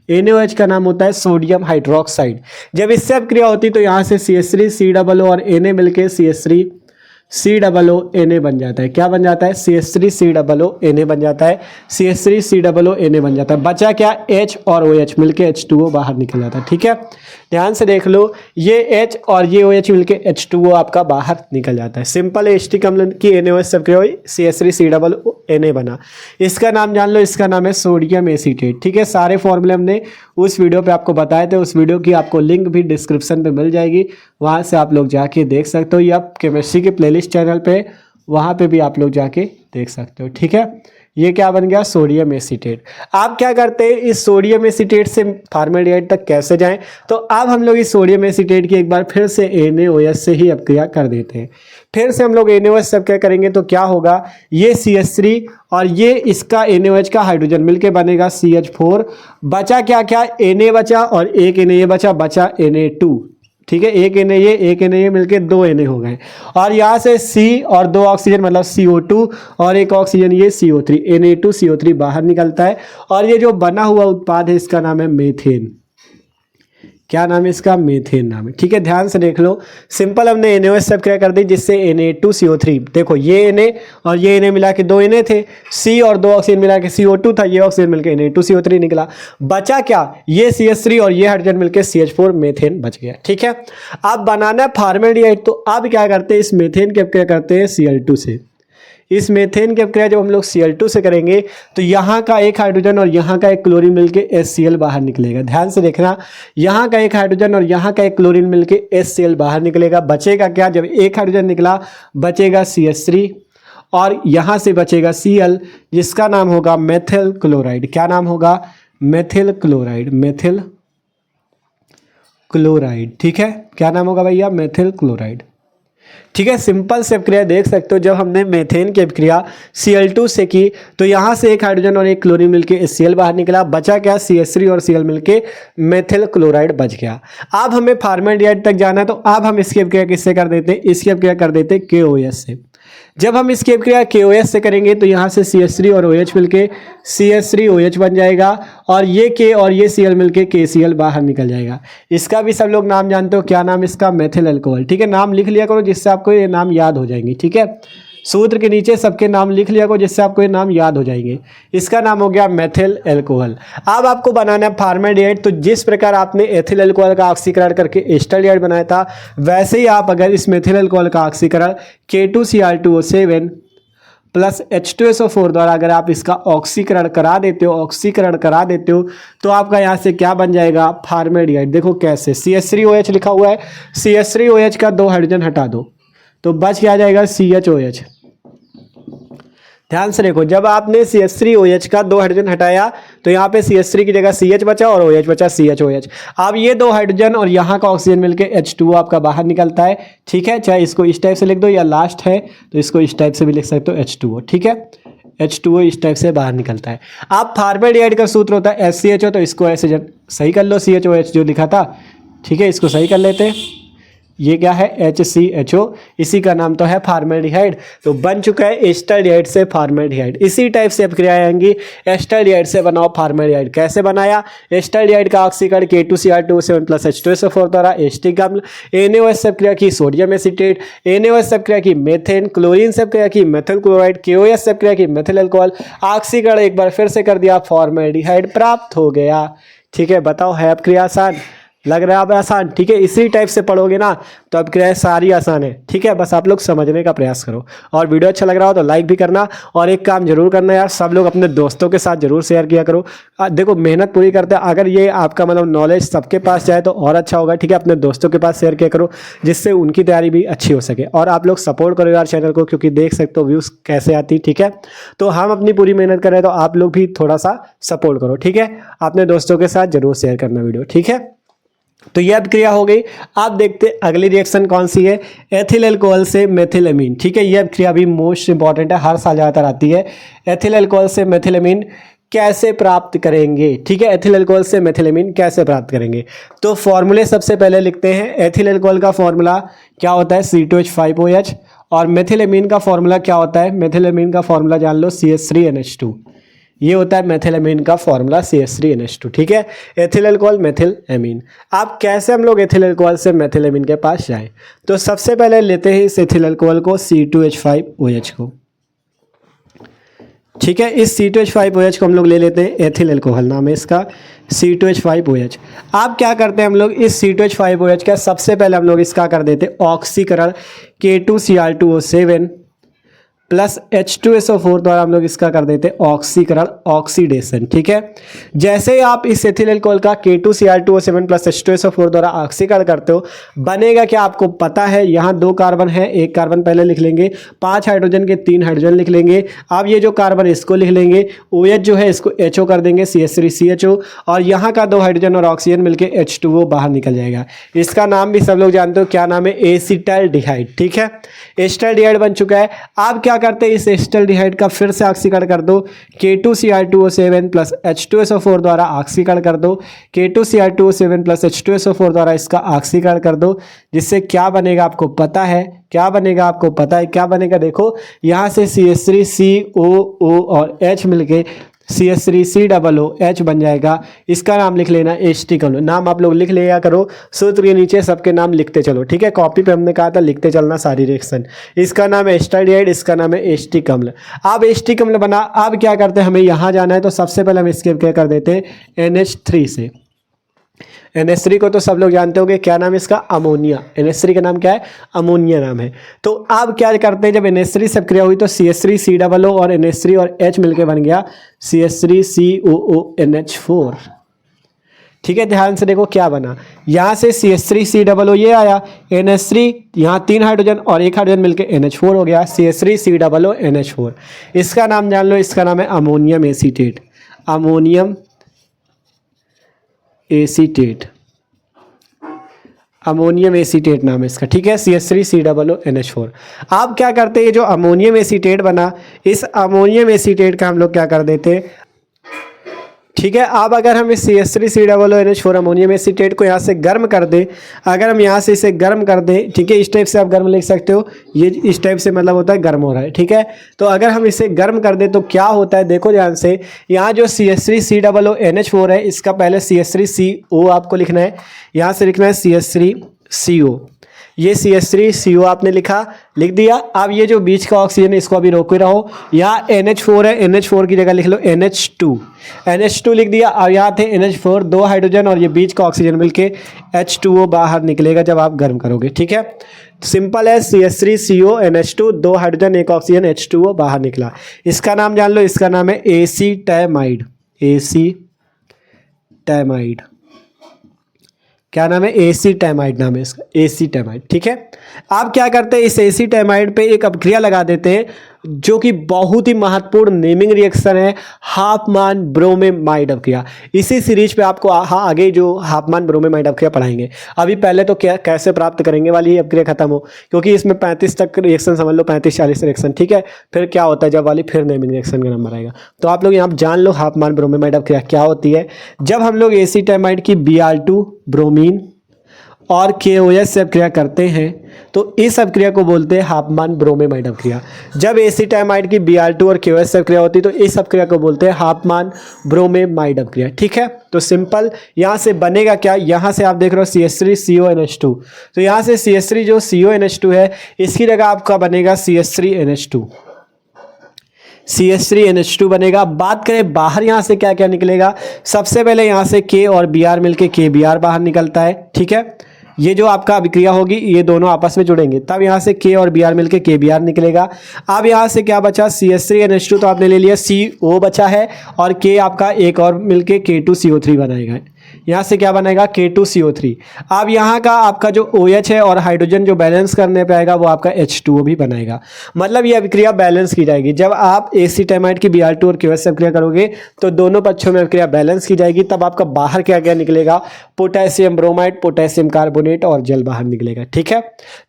NaOH का नाम होता है सोडियम हाइड्रोक्साइड। जब इससे अपक्रिया होती तो यहाँ से CH3COO और Na मिलकर CH3COONA बन जाता है। क्या बन जाता है, CH3COONA बन जाता है, CH3COONA बन जाता है। बचा क्या, H और OH मिलके H2O बाहर निकल जाता है। ठीक है, ध्यान से देख लो, ये H और ये OH मिलके H2O आपका बाहर निकल जाता है। सिंपल एसिटिक अम्ल की NaOH से अपक्रिया हुई, CH3COONA बना। इसका नाम जान लो, इसका नाम है सोडियम एसीटेट। ठीक है, सारे फॉर्मूले हमने उस वीडियो पे आपको बताए थे, उस वीडियो की आपको लिंक भी डिस्क्रिप्शन पे मिल जाएगी, वहाँ से आप लोग जाके देख सकते हो, या केमिस्ट्री के प्लेलिस्ट चैनल पे वहाँ पे भी आप लोग जाके देख सकते हो। ठीक है, ये क्या बन गया, सोडियम एसीटेट। आप क्या करते हैं, इस सोडियम एसीटेट से फॉर्मेल्डिहाइड तक कैसे जाएं, तो अब हम लोग इस सोडियम एसीटेट की एक बार फिर से NaOH से ही अपक्रिया कर देते हैं। फिर से हम लोग NaOH से अपक्रिया करेंगे तो क्या होगा, ये CH3 और ये इसका NaOH का हाइड्रोजन मिलके बनेगा CH4। बचा क्या क्या, Na बचा और एक Na ये बचा Na2। ठीक है, एक Na एक Na मिलके 2 Na हो गए, और यहाँ से C और 2 ऑक्सीजन मतलब CO2 और एक ऑक्सीजन ये CO3, Na2CO3 बाहर निकलता है, और ये जो बना हुआ उत्पाद है इसका नाम है मीथेन। क्या नाम है इसका? मीथेन नाम है। ठीक है, ध्यान से देख लो, सिंपल हमने NaOH से प्रक्रिया कर दी जिससे Na2CO3, देखो ये Na और ये Na मिला के 2 Na थे, C और 2 ऑक्सीजन मिला के CO2 था, ये ऑक्सीजन मिलके Na2CO3 निकला, बचा क्या? ये CH3 और ये हाइड्रोजन मिलके CH4 मीथेन बच गया। ठीक है, अब बनाना है फॉर्मेल्डिहाइड, तो अब क्या करते हैं, इस मीथेन की प्रक्रिया करते हैं Cl2 से। इस मीथेन की प्रक्रिया जब हम लोग Cl2 से करेंगे तो यहाँ का एक हाइड्रोजन और यहाँ का एक क्लोरीन मिलके HCl बाहर निकलेगा। ध्यान से देखना, यहाँ का एक हाइड्रोजन और यहाँ का एक क्लोरीन मिलके HCl बाहर निकलेगा। बचेगा क्या? जब एक हाइड्रोजन निकला बचेगा CH3 और यहाँ से बचेगा Cl, जिसका नाम होगा मेथिल क्लोराइड। क्या नाम होगा? Methyl chloride, methyl chloride. ठीक है, क्या नाम होगा भैया? Methyl chloride. ठीक है, सिंपल से प्रक्रिया देख सकते हो, जब हमने मीथेन की प्रक्रिया Cl2 से की तो यहाँ से एक हाइड्रोजन और एक क्लोरीन मिलके HCl बाहर निकला, बचा क्या? CH3 और Cl मिलके मेथिल क्लोराइड बच गया। अब हमें फॉर्मेल्डिहाइड तक जाना है, तो अब हम इसकी प्रक्रिया किससे कर देते हैं? इसकी प्रक्रिया कर देते हैं KOH से। जब हम इसकी प्रक्रिया KOH से करेंगे तो यहाँ से CH3 और OH मिलके CH3OH बन जाएगा, और ये K और ये Cl मिलके KCl बाहर निकल जाएगा। इसका भी सब लोग नाम जानते हो, क्या नाम इसका? Methyl alcohol. ठीक है, नाम लिख लिया करो जिससे आपको ये नाम याद हो जाएंगे। ठीक है, सूत्र के नीचे सबके नाम लिख लिया करो जिससे आपको ये नाम याद हो जाएंगे। इसका नाम हो गया मेथिल अल्कोहल। अब आपको बनाना है फॉर्मेल्डिहाइड, तो जिस प्रकार आपने एथिल अल्कोहल का ऑक्सीकरण करके एस्टल्डिहाइड बनाया था, वैसे ही आप अगर इस मेथिल अल्कोहल का ऑक्सीकरण K2Cr2O7 प्लस H2SO4 द्वारा अगर आप इसका ऑक्सीकरण करा देते हो, तो आपका यहाँ से क्या बन जाएगा? फॉर्मेल्डिहाइड। देखो कैसे, CH3OH लिखा हुआ है, CH3OH का 2 हाइड्रोजन हटा दो तो बच क्या जाएगा? CHOH। ध्यान से देखो, जब आपने CH3OH का 2 हाइड्रोजन हटाया तो यहाँ पे CH3 की जगह CH बचा और OH बचा, CHOH। अब ये 2 हाइड्रोजन और यहाँ का ऑक्सीजन मिलके H2O आपका बाहर निकलता है। ठीक है, चाहे इसको इस टाइप से लिख दो या लास्ट है तो इसको इस टाइप से भी लिख सकते हो, H2O। ठीक है, H2O इस टाइप से बाहर निकलता है। अब फॉर्मेल्डिहाइड का सूत्र होता है SCHO, तो इसको ऐसे सही कर लो, CHOH जो लिखा था। ठीक है, इसको सही कर लेते हैं, ये क्या है? HCHO, इसी का नाम तो है फॉर्मेल्डिहाइड। तो बन चुका है एस्टल्डिहाइड से फॉर्मेल्डिहाइड। इसी टाइप से प्रक्रियाएं आएंगी, एस्टल्डिहाइड से बनाओ फॉर्मेल्डिहाइड। कैसे बनाया? एस्टल्डिहाइड का ऑक्सीकरण K2Cr2O7 प्लस H2SO4 द्वारा एस्टिक अम्ल, NaOH से प्रक्रिया की सोडियम एसीटेट, NaOH से प्रक्रिया की मेथेन, क्लोरीन से प्रक्रिया की मेथिल क्लोराइड, KOH से प्रक्रिया की मेथिल अल्कोहल, ऑक्सीकरण एक बार फिर से कर दिया, फॉर्मेल्डिहाइड प्राप्त हो गया। ठीक है, बताओ है प्रक्रिया आसान? लग रहा है अब आसान? ठीक है, इसी टाइप से पढ़ोगे ना तो अब क्रिया सारी आसान है। ठीक है, बस आप लोग समझने का प्रयास करो, और वीडियो अच्छा लग रहा हो तो लाइक भी करना, और एक काम जरूर करना यार, सब लोग अपने दोस्तों के साथ जरूर शेयर किया करो। देखो मेहनत पूरी करते हैं, अगर ये आपका मतलब नॉलेज सबके पास जाए तो और अच्छा होगा। ठीक है, अपने दोस्तों के पास शेयर किया करो जिससे उनकी तैयारी भी अच्छी हो सके, और आप लोग सपोर्ट करो यार चैनल को, क्योंकि देख सकते हो व्यूज़ कैसे आती। ठीक है, तो हम अपनी पूरी मेहनत कर रहे हैं तो आप लोग भी थोड़ा सा सपोर्ट करो। ठीक है, अपने दोस्तों के साथ जरूर शेयर करना वीडियो। ठीक है, तो यह प्रक्रिया हो गई। आप देखते हैं अगली रिएक्शन कौन सी है, एथिल अल्कोहल से मेथिलएमीन। ठीक है, यह प्रक्रिया भी मोस्ट इंपॉर्टेंट है, हर साल ज़्यादातर आती है। एथिल अल्कोहल से मेथिलएमीन कैसे प्राप्त करेंगे? ठीक है, एथिल अल्कोहल से मेथिलएमीन कैसे प्राप्त करेंगे? तो फॉर्मूले सबसे पहले लिखते हैं। एथिल अल्कोहल का फॉर्मूला क्या होता है? C2H5OH। और मेथिलएमीन का फॉर्मूला क्या होता है? मेथिलएमीन का फॉर्मूला जान लो, CH3NH2। ये होता है मेथिलएमीन का फॉर्मूला, CH3NH2। ठीक है, एथिल अल्कोहल मेथिल एमीन। अब कैसे हम लोग एथिल अल्कोहल से मेथिलएमीन के पास जाएं? तो सबसे पहले लेते हैं इस एथिल अल्कोहल को, C2H5OH को। ठीक है, इस C2H5OH को हम लोग ले लेते हैं, एथिल अल्कोहल नाम है इसका, C2H5OH। अब क्या करते हैं हम लोग, इस C2H5OH का सबसे पहले हम लोग इसका कर देते हैं ऑक्सीकरण K2Cr2O7 प्लस H2SO4 द्वारा हम लोग इसका कर देते हैं ऑक्सीकरण, ऑक्सीडेशन। ठीक है, जैसे ही आप इस एथिल अल्कोहल का K2Cr2O7 प्लस H2SO4 द्वारा ऑक्सीकरण करते हो, बनेगा क्या आपको पता है? यहाँ 2 कार्बन है, एक कार्बन पहले लिख लेंगे, 5 हाइड्रोजन के 3 हाइड्रोजन लिख लेंगे। अब ये जो कार्बन इसको लिख लेंगे, OH जो है इसको HO कर देंगे, CH3CHO, और यहाँ का 2 हाइड्रोजन और ऑक्सीजन मिलकर H2O बाहर निकल जाएगा। इसका नाम भी सब लोग जानते हो, क्या नाम है? एसिटाल्डिहाइड। ठीक है, एसिटाल्डिहाइड बन चुका है। अब क्या करते हैं, इस एसिटाल्डिहाइड का फिर से ऑक्सीकरण कर दो, K2Cr2O7 प्लस H2SO4 द्वारा ऑक्सीकरण कर दो, K2Cr2O7 प्लस H2SO4 द्वारा इसका ऑक्सीकरण कर दो, जिससे क्या बनेगा आपको पता है, क्या बनेगा आपको पता है, क्या बनेगा देखो, यहाँ से CH3COO और H मिलके CH3COOH बन जाएगा। इसका नाम लिख लेना Ht कम्ल। नाम आप लोग लिख लिया करो, सूत्र के नीचे सबके नाम लिखते चलो, ठीक है। कॉपी पे हमने कहा था लिखते चलना सारी रिएक्शन। इसका नाम है एस्टाल्डिहाइड, इसका नाम है Ht कम्ल। अब Ht कम्ल बना, अब क्या करते हैं, हमें यहाँ जाना है तो सबसे पहले हम इसके क्या कर देते हैं NH3 से। NH3 को तो सब लोग जानते होंगे, क्या नाम है इसका, अमोनिया। NH3 का नाम क्या है, अमोनिया नाम है। तो अब क्या करते हैं, जब NH3 से क्रिया हुई तो CH3COO और NH3 और H मिलके बन गया CH3COONH4। ठीक है, ध्यान से देखो क्या बना, यहाँ से CH3COO ये आया, NH3 यहाँ 3 हाइड्रोजन और 1 हाइड्रोजन मिलके NH4 हो गया, CH3COONH4। इसका नाम जान लो, इसका नाम है ammonium acetate. Ammonium acetate, ammonium acetate नाम है इसका, ठीक है, CH3COONH4। आप क्या करते हैं, जो अमोनियम एसीटेट बना, इस अमोनियम एसीटेट का हम लोग क्या कर देते हैं, ठीक है। अब अगर हम इस CH3COONH4 अमोनियम एसीटेट को यहाँ से गर्म कर दें, अगर हम यहाँ से इसे गर्म कर दें, ठीक है, इस टाइप से आप गर्म लिख सकते हो, ये इस टाइप से मतलब होता है गर्म हो रहा है, ठीक है। तो अगर हम इसे गर्म कर दें तो क्या होता है, देखो ध्यान से, यहाँ जो CH3COONH4 है, इसका पहले CH3CO आपको लिखना है, यहाँ से लिखना है CH3CO। ये CH3CO आपने लिख दिया। अब ये जो बीच का ऑक्सीजन है इसको अभी रोके रहो, यहाँ NH4 है, NH4 की जगह लिख लो NH2 लिख दिया। अब यहाँ थे NH4 2 हाइड्रोजन और ये बीच का ऑक्सीजन मिलके H2O बाहर निकलेगा जब आप गर्म करोगे, ठीक है। सिंपल है, CH3CO NH2 2 hydrogen 1 oxygen H2O बाहर निकला। इसका नाम जान लो, इसका नाम है एसीटैमाइड। एसीटैमाइड, क्या नाम है, एसीटैमाइड नाम है इसका, एसीटैमाइड, ठीक है। आप क्या करते हैं, इस एसीटैमाइड पे एक अपक्रिया लगा देते हैं जो कि बहुत ही महत्वपूर्ण नेमिंग रिएक्शन है, हाफमान ब्रोमेमाइड अपक्रिया। इसी सीरीज पे आपको आगे जो हाफमान ब्रोमेमाइड अपक्रिया पढ़ाएंगे। अभी पहले तो क्या कैसे प्राप्त करेंगे वाली ही अपक्रिया खत्म हो, क्योंकि इसमें 35 तक रिएक्शन समझ लो, 35-40 रिएक्शन, ठीक है। फिर क्या होता है जब वाली फिर नेमिंग रिएक्शन का नंबर आएगा। तो आप लोग यहाँ जान लो हाफमान ब्रोमेमाइड अपक्रिया क्या होती है। जब हम लोग एसीटैमाइड की Br2 ब्रोमीन और KOH से अपक्रिया करते हैं तो इस अपक्रिया को बोलते हैं हाफमान ब्रोमेमाइड अपक्रिया। जब एसीटैमाइड की Br2 और KOH से अपक्रिया होती है तो इस अपक्रिया को बोलते हैं हाफमान ब्रोमेमाइड अपक्रिया, ठीक है। तो सिंपल, यहाँ से बनेगा क्या, यहाँ से आप देख रहे हो CH3CONH2, तो यहाँ से CH3 जो CONH2 है इसकी जगह आपका बनेगा CH3NH2 बनेगा। बात करें बाहर यहाँ से क्या क्या निकलेगा, सबसे पहले यहाँ से K और Br मिलके KBr बाहर निकलता है, ठीक है। ये जो आपका अभिक्रिया होगी ये दोनों आपस में जुड़ेंगे, तब यहाँ से K और Br मिलके KBr निकलेगा। अब यहाँ से क्या बचा, CH3NH2 तो आपने ले लिया, CO बचा है और K आपका एक और मिलके K2CO3 बनाएगा। यहाँ से क्या बनेगा, K2CO3। अब यहाँ का आपका जो OH है और हाइड्रोजन जो बैलेंस करने पे आएगा वो आपका H2O भी बनाएगा। मतलब ये अभिक्रिया बैलेंस की जाएगी। जब आप एसीटैमाइड की Br2 और KOH से अभिक्रिया करोगे तो दोनों पक्षों में अभिक्रिया बैलेंस की जाएगी, तब आपका बाहर क्या क्या निकलेगा, पोटेशियम ब्रोमाइड, पोटेशियम कार्बोनेट और जल बाहर निकलेगा, ठीक है।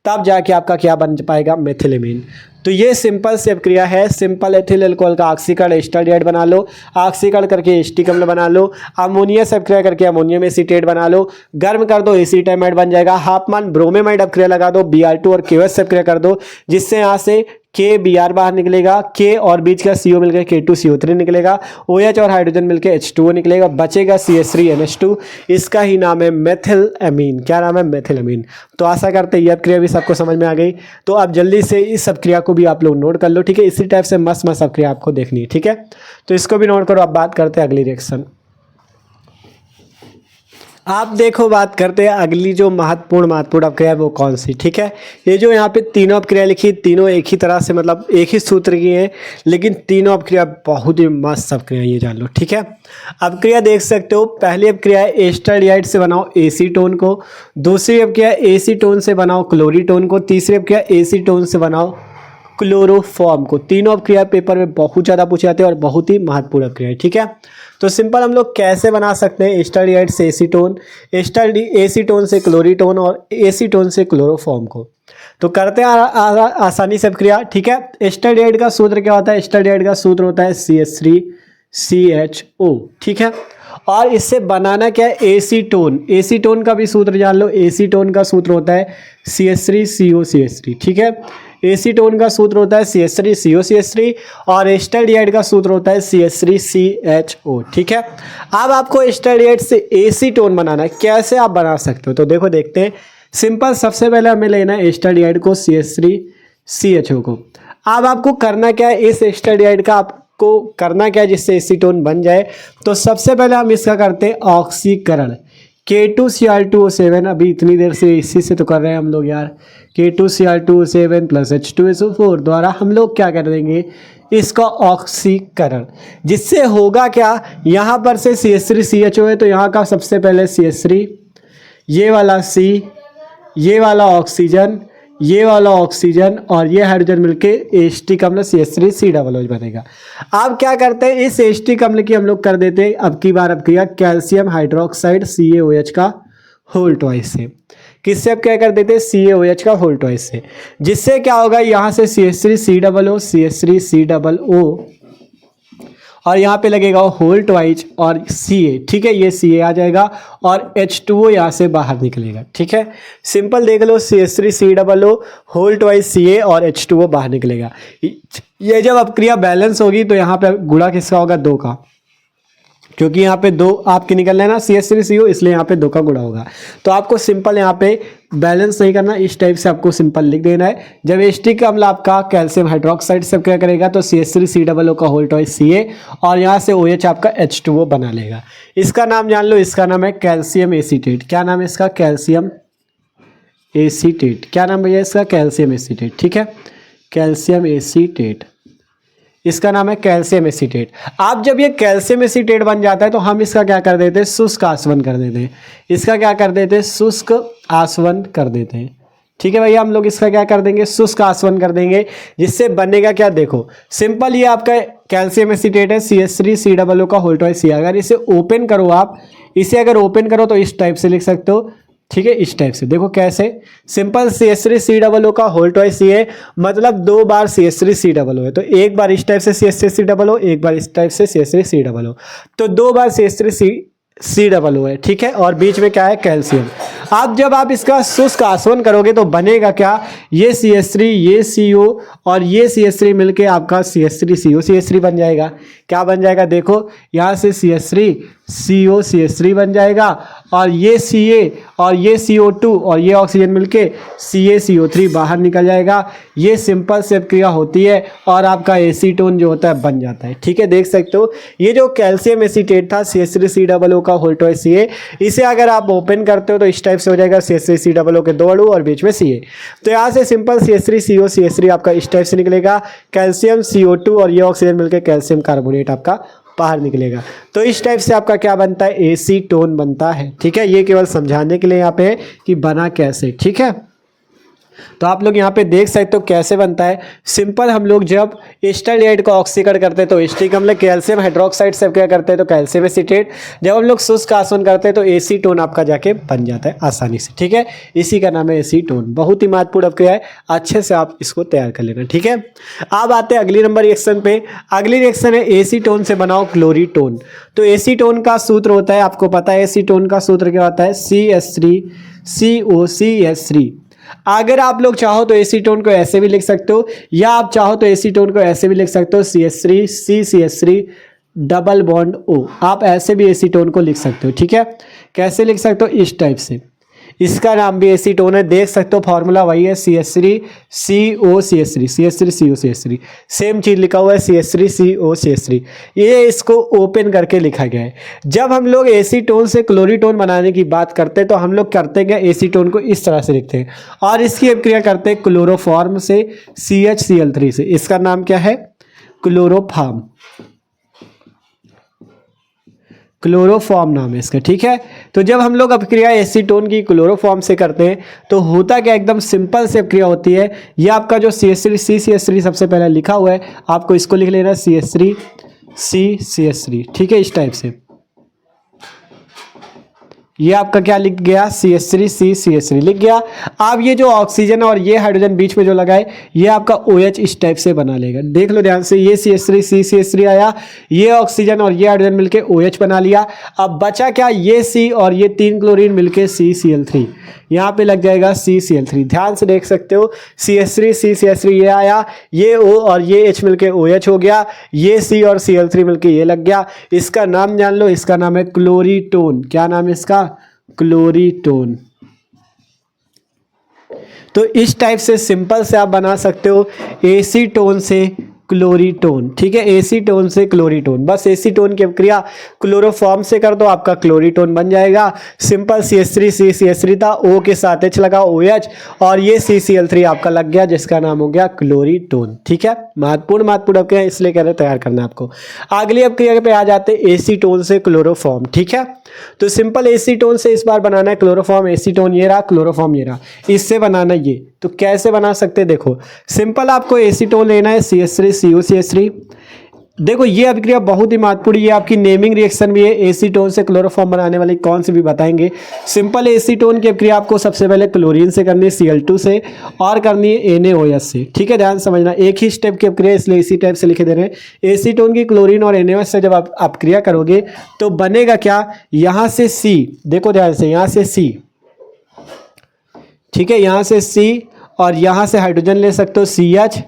तब जाके आपका क्या बन पाएगा, मेथिलेमीन। तो ये सिंपल से अभिक्रिया है। सिंपल एथिल अल्कोहल का ऑक्सीकरण एस्टाल्डिहाइड बना लो, ऑक्सीकरण करके Ht कम्ल बना लो, अमोनिया से अभिक्रिया करके अमोनियम एसीटेट बना लो, गर्म कर दो एसीटैमाइड बन जाएगा। हाफमान ब्रोमेमाइड अभिक्रिया लगा दो, Br2 और KOH से अभिक्रिया कर दो, जिससे यहाँ से KBr बाहर निकलेगा, K और बीच का CO मिलकर K2CO3 निकलेगा, OH और हाइड्रोजन मिलकर H2O निकलेगा, बचेगा CH3NH2। इसका ही नाम है मेथिलएमीन। क्या नाम है, मेथिलएमीन। तो आशा करते हैं ये अपक्रिया भी सबको समझ में आ गई। तो आप जल्दी से इस अपक्रिया को भी आप लोग नोट कर लो, ठीक है। इसी टाइप से मस्त अपक्रिया आपको देखनी है, ठीक है। तो इसको भी नोट करो। आप बात करते हैं अगली रिएक्शन। आप देखो, बात करते हैं अगली जो महत्वपूर्ण अपक्रिया है वो कौन सी, ठीक है। ये जो यहाँ पे तीनों अपक्रिया लिखी, तीनों एक ही तरह से मतलब एक ही सूत्र की है, लेकिन तीनों अपक्रिया बहुत ही मस्त अपक्रिया, ये जान लो, ठीक है। अपक्रिया देख सकते हो, पहली अपक्रिया है एस्टाल्डिहाइड से बनाओ एसीटोन को, दूसरी अपक्रिया एसीटोन से बनाओ क्लोरीटोन को, तीसरी अपक्रिया एसीटोन से बनाओ क्लोरोफॉर्म को। तीनों अपक्रिया पेपर में बहुत ज़्यादा पूछे जाते हैं और बहुत ही महत्वपूर्ण अपक्रिया है, ठीक है। तो सिंपल हम लोग कैसे बना सकते हैं एस्टल्डिहाइड से एसीटोन, एसीटोन से क्लोरीटोन और एसीटोन से क्लोरोफॉर्म को। तो करते हैं आसानी से क्रिया, ठीक है। एस्टल्डिहाइड का सूत्र क्या होता है? एस्टल्डिहाइड का सूत्र होता है CH3CHO, ठीक है। और इससे बनाना क्या है? एसीटोन। एसीटोन का भी सूत्र जान लो, एसीटोन का सूत्र होता है CH3COCH3, ठीक है। एसीटोन का सूत्र होता है CH3COCH3 और एस्टल्डिहाइड का सूत्र होता है CH3CHO, ठीक है। अब आपको एस्टल्डिहाइड से एसीटोन बनाना है, कैसे आप बना सकते हो? तो देखो देखते हैं। सिंपल, सबसे पहले हमें लेना है एस्टल्डिहाइड को CH3CHO को। अब आपको करना क्या है? इस एस्टल्डिहाइड का आपको करना क्या है जिससे एसीटोन बन जाए? तो सबसे पहले हम इसका करते हैं ऑक्सीकरण। K2Cr2O7, अभी इतनी देर से इसी से तो कर रहे हैं हम लोग यार। K2Cr2O7 प्लस H2SO4 द्वारा हम लोग क्या कर देंगे? इसका ऑक्सीकरण, जिससे होगा क्या? यहाँ पर से CH3CHO है तो यहाँ का सबसे पहले CH3, ये वाला C, ये वाला ऑक्सीजन, ये वाला ऑक्सीजन और ये हाइड्रोजन मिलके H अम्ल CH3COOH बनेगा। अब क्या करते हैं? इस H अम्ल की हम लोग कर देते हैं अब की बार किया कैल्शियम हाइड्रोक्साइड CaOH का होल ट्वाइस से। किससे अब क्या कर देते हैं? CaOH का होल ट्वाइस से, जिससे क्या होगा? यहाँ से CH3COO CH3COO और यहाँ पे लगेगा होल ट्वाइज और Ca, ठीक है। ये Ca आ जाएगा और H2O यहाँ से बाहर निकलेगा, ठीक है। सिंपल देख लो, CH3COO होल ट्वाइज Ca और H2O बाहर निकलेगा। ये जब अपक्रिया बैलेंस होगी तो यहाँ पे गुणा किसका होगा? 2 का, क्योंकि यहाँ पे 2 आपके निकलना है ना CH3CO, इसलिए यहाँ पे 2 का गुणा होगा। तो आपको सिंपल यहाँ पे बैलेंस नहीं करना, इस टाइप से आपको सिंपल लिख देना है। जब एस्टिक अम्ल आपका कैल्शियम हाइड्रोक्साइड से क्या करेगा तो CH3COO का होल ट्वाइस Ca और यहाँ से OH आपका H2O बना लेगा। इसका नाम जान लो, इसका नाम है कैल्शियम एसीटेट। क्या नाम है इसका? Calcium acetate. क्या नाम भैया इसका? कैल्शियम एसीटेट, ठीक है। कैल्शियम एसीटेट, इसका नाम है कैल्शियम एसीटेट। अब जब ये कैल्शियम एसीटेट बन जाता है तो हम इसका क्या कर देते हैं? शुष्क आसवन कर देते हैं। इसका क्या कर देते हैं? शुष्क आसवन कर देते हैं, ठीक है भैया। हम लोग इसका क्या कर देंगे? शुष्क आसवन कर देंगे, जिससे बनेगा क्या? देखो सिंपल, ये आपका कैल्शियम एसीटेट है CH3COO का होल ट्वाइस Ca। अगर इसे ओपन करो आप, इसे अगर ओपन करो तो इस टाइप से लिख सकते हो, ठीक है। इस टाइप से देखो कैसे, सिंपल CH3COO का होल ट्वाइस Ca, मतलब 2 बार CH3COO है तो एक बार इस टाइप से CH3COO, एक बार इस टाइप से CH3COO, तो 2 बार CH3COO है, ठीक है। और बीच में क्या है? कैल्शियम। अब जब आप इसका शुष्क आसवन करोगे तो बनेगा क्या? ये CH3, ये CO और ये CH3 मिलके आपका CH3COCH3 बन जाएगा। क्या बन जाएगा? देखो यहाँ से CH3COCH3 बन जाएगा और ये Ca और ये CO2 और ये ऑक्सीजन मिलके CaCO3 बाहर निकल जाएगा। ये सिंपल से क्रिया होती है और आपका एसीटोन जो होता है बन जाता है, ठीक है। देख सकते हो ये जो कैल्शियम एसीटेट था CH3COO का होल ट्वाइस Ca, इसे अगर आप ओपन करते हो तो इस टाइप से हो जाएगा CH3COO के 2 अणु और बीच में Ca। तो यहाँ से सिंपल CH3COCH3 आपका इस टाइप से निकलेगा, कैल्शियम CO2 और ये ऑक्सीजन मिलकर कैल्शियम कार्बोनेट आपका बाहर निकलेगा। तो इस टाइप से आपका क्या बनता है? एसीटोन बनता है, ठीक है। ये केवल समझाने के लिए यहाँ पे है कि बना कैसे, ठीक है। तो आप लोग यहाँ पे देख सकते हो कैसे बनता है। सिंपल, हम लोग जब एस्टल्डिहाइड का ऑक्सीकरण करते हैं तो एस्टिक अम्ल कैल्शियम हाइड्रोक्साइड से क्या करते हैं तो कैल्शियम एसीटेट। जब हम लोग शुष्क आसवन करते हैं तो एसीटोन आपका जाके बन जाता है आसानी से, ठीक है। इसी का नाम है एसीटोन। बहुत ही महत्वपूर्ण अपक्रिया है, अच्छे से आप इसको तैयार कर लेना, ठीक है। अब आते हैं अगली नंबर रिएक्शन पे। अगली रिएक्शन है एसीटोन से बनाओ क्लोरीटोन। तो एसीटोन का सूत्र होता है, आपको पता है एसीटोन का सूत्र क्या होता है? CH3COCH3। अगर आप लोग चाहो तो एसीटोन को ऐसे भी लिख सकते हो, या आप चाहो तो एसीटोन को ऐसे भी लिख सकते हो CH3CCH3 डबल बॉन्ड O। आप ऐसे भी एसीटोन को लिख सकते हो, ठीक है। कैसे लिख सकते हो? इस टाइप से। इसका नाम भी एसीटोन है, देख सकते हो फॉर्मूला वही है CH3COCH3 सेम चीज लिखा हुआ है CH3COCH3। ये इसको ओपन करके लिखा गया है। जब हम लोग एसीटोन से क्लोरीटोन बनाने की बात करते हैं तो हम लोग करते हैं एसीटोन को इस तरह से लिखते हैं और इसकी अपक्रिया करते हैं क्लोरोफॉर्म से CHCl3 से। इसका नाम क्या है? क्लोरोफॉर्म। क्लोरोफॉर्म नाम है इसका, ठीक है। तो जब हम लोग अपक्रिया एसीटोन की क्लोरोफॉर्म से करते हैं तो होता क्या? एकदम सिंपल से अपक्रिया होती है। ये आपका जो CH3 सबसे पहले लिखा हुआ है, आपको इसको लिख लेना है CCH3, ठीक है, इस टाइप से। ये आपका क्या लिख गया, CH3 CCH3 लिख गया। अब ये जो ऑक्सीजन और ये हाइड्रोजन बीच में जो लगा है, ये आपका OH इस टाइप से बना लेगा। देख लो ध्यान से, ये CH3 CCH3 आया, ये ऑक्सीजन और ये हाइड्रोजन मिलके OH बना लिया। अब बचा क्या, ये C और ये 3 क्लोरीन मिलके CCl3, यहाँ पे लग जाएगा CCl3। ध्यान से देख सकते हो, CH3 CCH3 ये आया, ये O और ये H मिलके OH हो गया, ये C और Cl3 मिलके ये लग गया। इसका नाम जान लो, इसका नाम है क्लोरीटोन। क्या नाम है इसका, क्लोरीटोन। तो इस टाइप से सिंपल से आप बना सकते हो एसीटोन से क्लोरीटोन, ठीक है, एसीटोन से क्लोरीटोन। बस एसीटोन की क्रिया क्लोरोफॉर्म से कर दो, आपका क्लोरीटोन बन जाएगा। सिंपल CH3 CCH3 था, O के साथ H लगा OH, और ये CCl3 आपका लग गया, जिसका नाम हो गया क्लोरीटोन, ठीक है। महत्वपूर्ण अपक्रिया इसलिए कह रहे तैयार करना है आपको। अगली अपक्रिया पे आ जाते हैं एसीटोन से क्लोरोफॉर्म, ठीक है। तो सिंपल एसीटोन से इस बार बनाना है क्लोरोफॉर्म। एसीटोन ये रहा, क्लोरोफॉर्म ये रहा, इससे बनाना ये। तो कैसे बना सकते हैं, देखो सिंपल आपको एसीटोन लेना है, CH3 CuCH3। देखो ये अभिक्रिया बहुत ही महत्वपूर्ण, ये आपकी नेमिंग रिएक्शन भी है। एसीटोन से क्लोरोफॉर्म बनाने वाली कौन सी भी बताएंगे। सिंपल एसीटोन की अभिक्रिया आपको सबसे पहले क्लोरीन से करनी है, Cl2 से, और करनी है NaOH से, ठीक है। ध्यान समझना, एक ही स्टेप की अभिक्रिया, इसलिए इसी टाइप से लिखे दे रहे हैं। एसीटोन की क्लोरीन और NaOH से जब आप अभिक्रिया करोगे तो बनेगा क्या, यहाँ से C, देखो ध्यान से, यहाँ से C, ठीक है, यहाँ से C, और यहाँ से हाइड्रोजन ले सकते हो CH,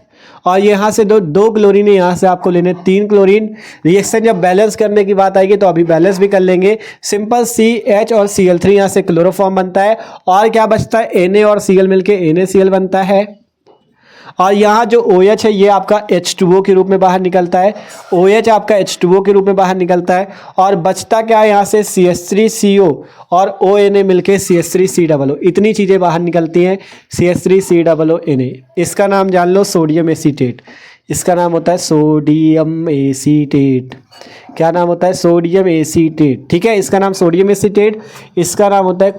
और यहाँ से दो क्लोरीन है, यहाँ से आपको लेने 3 क्लोरीन। रिएक्शन जब बैलेंस करने की बात आएगी तो अभी बैलेंस भी कर लेंगे। सिंपल CH और Cl3 यहाँ से क्लोरोफॉर्म बनता है, और क्या बचता है, Na और Cl मिलके NaCl बनता है। और यहाँ जो OH है ये आपका H2O के रूप में बाहर निकलता है, OH आपका H2O के रूप में बाहर निकलता है। और बचता क्या है, यहाँ से CH3CO और ONA मिलके CH3COO, इतनी चीज़ें बाहर निकलती हैं, CH3COONA। इसका नाम जान लो, सोडियम एसीटेट। इसका नाम होता है सोडियम एसीटेट। क्या नाम होता है, सोडियम एसीटेट, ठीक है। इसका नाम सोडियम एसीटेट, इसका नाम होता है